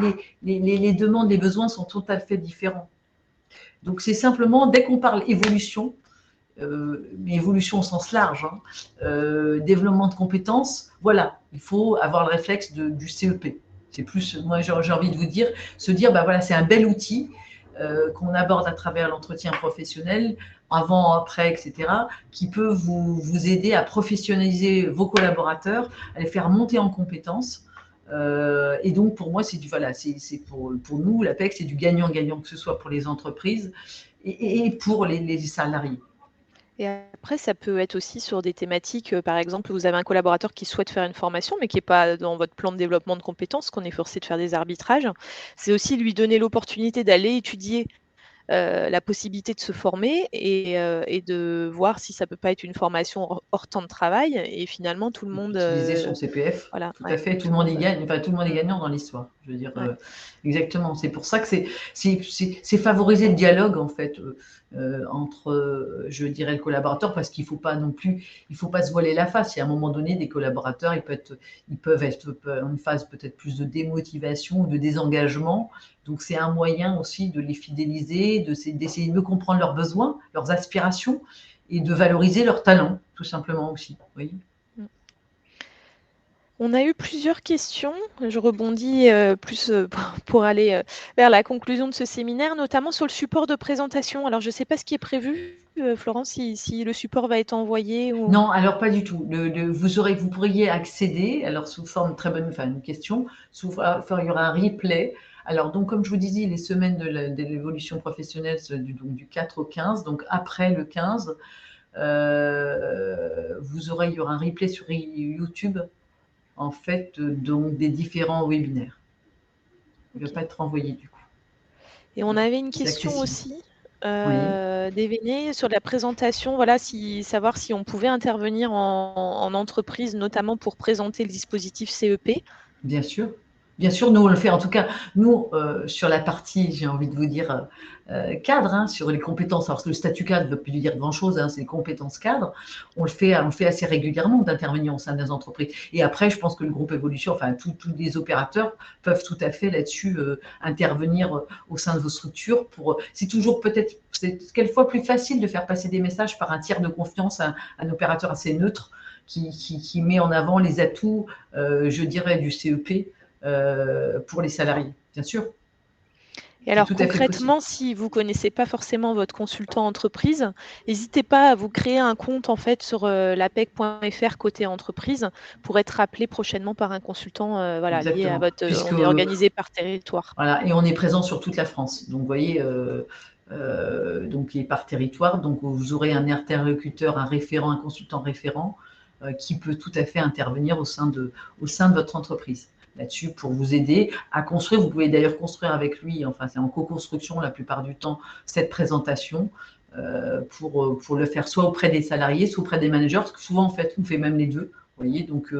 demandes, les besoins sont tout à fait différents. Donc c'est simplement, dès qu'on parle évolution, mais évolution au sens large, hein, développement de compétences, voilà, il faut avoir le réflexe du CEP. C'est plus, moi j'ai envie de vous dire, se dire, bah voilà, c'est un bel outil qu'on aborde à travers l'entretien professionnel, avant, après, etc., qui peut vous aider à professionnaliser vos collaborateurs, à les faire monter en compétences. Et donc, pour moi, voilà, c'est pour nous, l'APEC, c'est du gagnant-gagnant, que ce soit pour les entreprises et pour les salariés. Et après, ça peut être aussi sur des thématiques, par exemple, vous avez un collaborateur qui souhaite faire une formation, mais qui n'est pas dans votre plan de développement de compétences, qu'on est forcé de faire des arbitrages. C'est aussi lui donner l'opportunité d'aller étudier la possibilité de se former et de voir si ça peut pas être une formation hors temps de travail. Et finalement, tout le monde, Utiliser son CPF, voilà, tout à ouais, fait, tout tout le le monde y monde. gagne, enfin tout le monde est Mm, gagnant dans l'histoire. Je veux dire, ouais. exactement. C'est pour ça que c'est favoriser le dialogue en fait entre, je dirais, le collaborateur, parce qu'il faut pas non plus, il faut pas se voiler la face. Il y a un moment donné, des collaborateurs, ils peuvent être en une phase peut-être plus de démotivation ou de désengagement. Donc c'est un moyen aussi de les fidéliser, d'essayer de mieux comprendre leurs besoins, leurs aspirations et de valoriser leurs talents, tout simplement aussi. Vous voyez. Mm. On a eu plusieurs questions. Je rebondis plus pour aller vers la conclusion de ce séminaire, notamment sur le support de présentation. Alors, je ne sais pas ce qui est prévu, Florence, si le support va être envoyé ou... Non, alors pas du tout. Vous pourriez accéder, alors sous forme très bonne, enfin une question, il y aura un replay. Alors donc comme je vous disais, les semaines de l'évolution professionnelle donc, du 4 au 15, donc après le 15, il y aura un replay sur YouTube en fait donc des différents webinaires. Il ne va Ok. pas être envoyé du coup. Et on avait une C'est question accessible. aussi Oui. d'Événé sur la présentation, voilà, savoir si on pouvait intervenir en entreprise, notamment pour présenter le dispositif CEP. Bien sûr. Bien sûr, nous on le fait. En tout cas, nous, sur la partie, j'ai envie de vous dire, cadre, hein, sur les compétences. Alors, le statut cadre ne veut plus dire grand-chose, hein, c'est les compétences cadres. On le fait assez régulièrement d'intervenir au sein des entreprises. Et après, je pense que le groupe Évolution, enfin, tous les opérateurs peuvent tout à fait là-dessus intervenir au sein de vos structures. C'est toujours peut-être, c'est quelquefois plus facile de faire passer des messages par un tiers de confiance, un opérateur assez neutre, qui met en avant les atouts, je dirais, du CEP pour les salariés, bien sûr. Et alors concrètement, si vous ne connaissez pas forcément votre consultant entreprise, n'hésitez pas à vous créer un compte en fait sur l'apec.fr côté entreprise pour être appelé prochainement par un consultant lié à votre. On est organisé par territoire. Voilà, et on est présent sur toute la France. Donc vous voyez, donc et par territoire, donc vous aurez un interlocuteur, un référent, un consultant référent qui peut tout à fait intervenir au sein de votre entreprise là-dessus pour vous aider à construire. Vous pouvez d'ailleurs construire avec lui, enfin c'est en co-construction la plupart du temps, cette présentation pour le faire soit auprès des salariés, soit auprès des managers, parce que souvent en fait on fait même les deux. Vous voyez, donc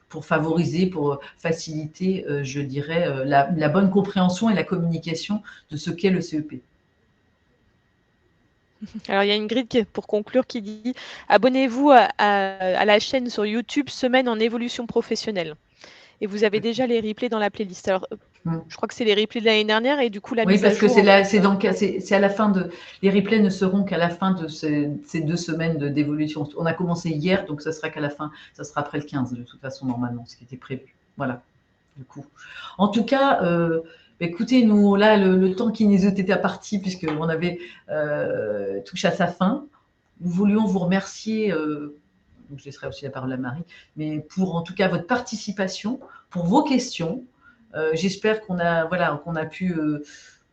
pour favoriser, pour faciliter, je dirais, la bonne compréhension et la communication de ce qu'est le CEP. Alors, il y a une grille pour conclure qui dit « Abonnez-vous à la chaîne sur YouTube Semaine en évolution professionnelle ». Et vous avez déjà les replays dans la playlist. Alors, je crois que c'est les replays de l'année dernière et du coup, la mise à jour… Oui, parce que c'est à la fin de… Les replays ne seront qu'à la fin de ces 2 semaines d'évolution. On a commencé hier, donc ça sera qu'à la fin, ça sera après le 15 de toute façon, normalement, ce qui était prévu. Voilà, du coup. En tout cas… écoutez, nous, là, le temps qui nous était parti, puisqu'on avait touché à sa fin, nous voulions vous remercier, donc je laisserai aussi la parole à Marie, mais pour en tout cas votre participation, pour vos questions. J'espère qu'on a pu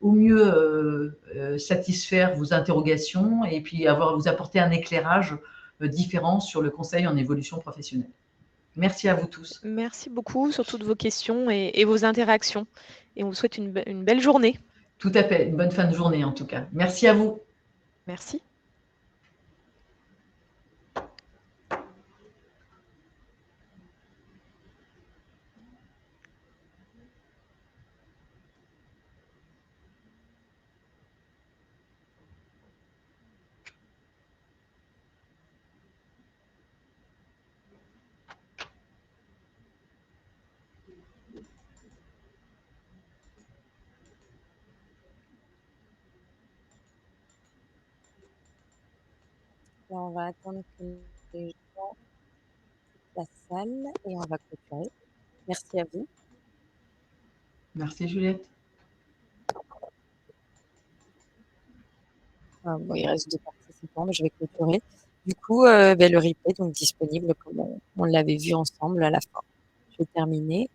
au mieux satisfaire vos interrogations et puis vous apporter un éclairage différent sur le conseil en évolution professionnelle. Merci à vous tous. Merci beaucoup sur toutes vos questions et vos interactions. Et on vous souhaite une belle journée. Tout à fait, une bonne fin de journée en tout cas. Merci à vous. Merci. Là, on va attendre que les gens quittent la salle et on va clôturer. Merci à vous. Merci Juliette. Bon, il reste 2 participants, mais je vais clôturer. Du coup, le replay donc disponible comme on l'avait vu ensemble à la fin. Je vais terminer.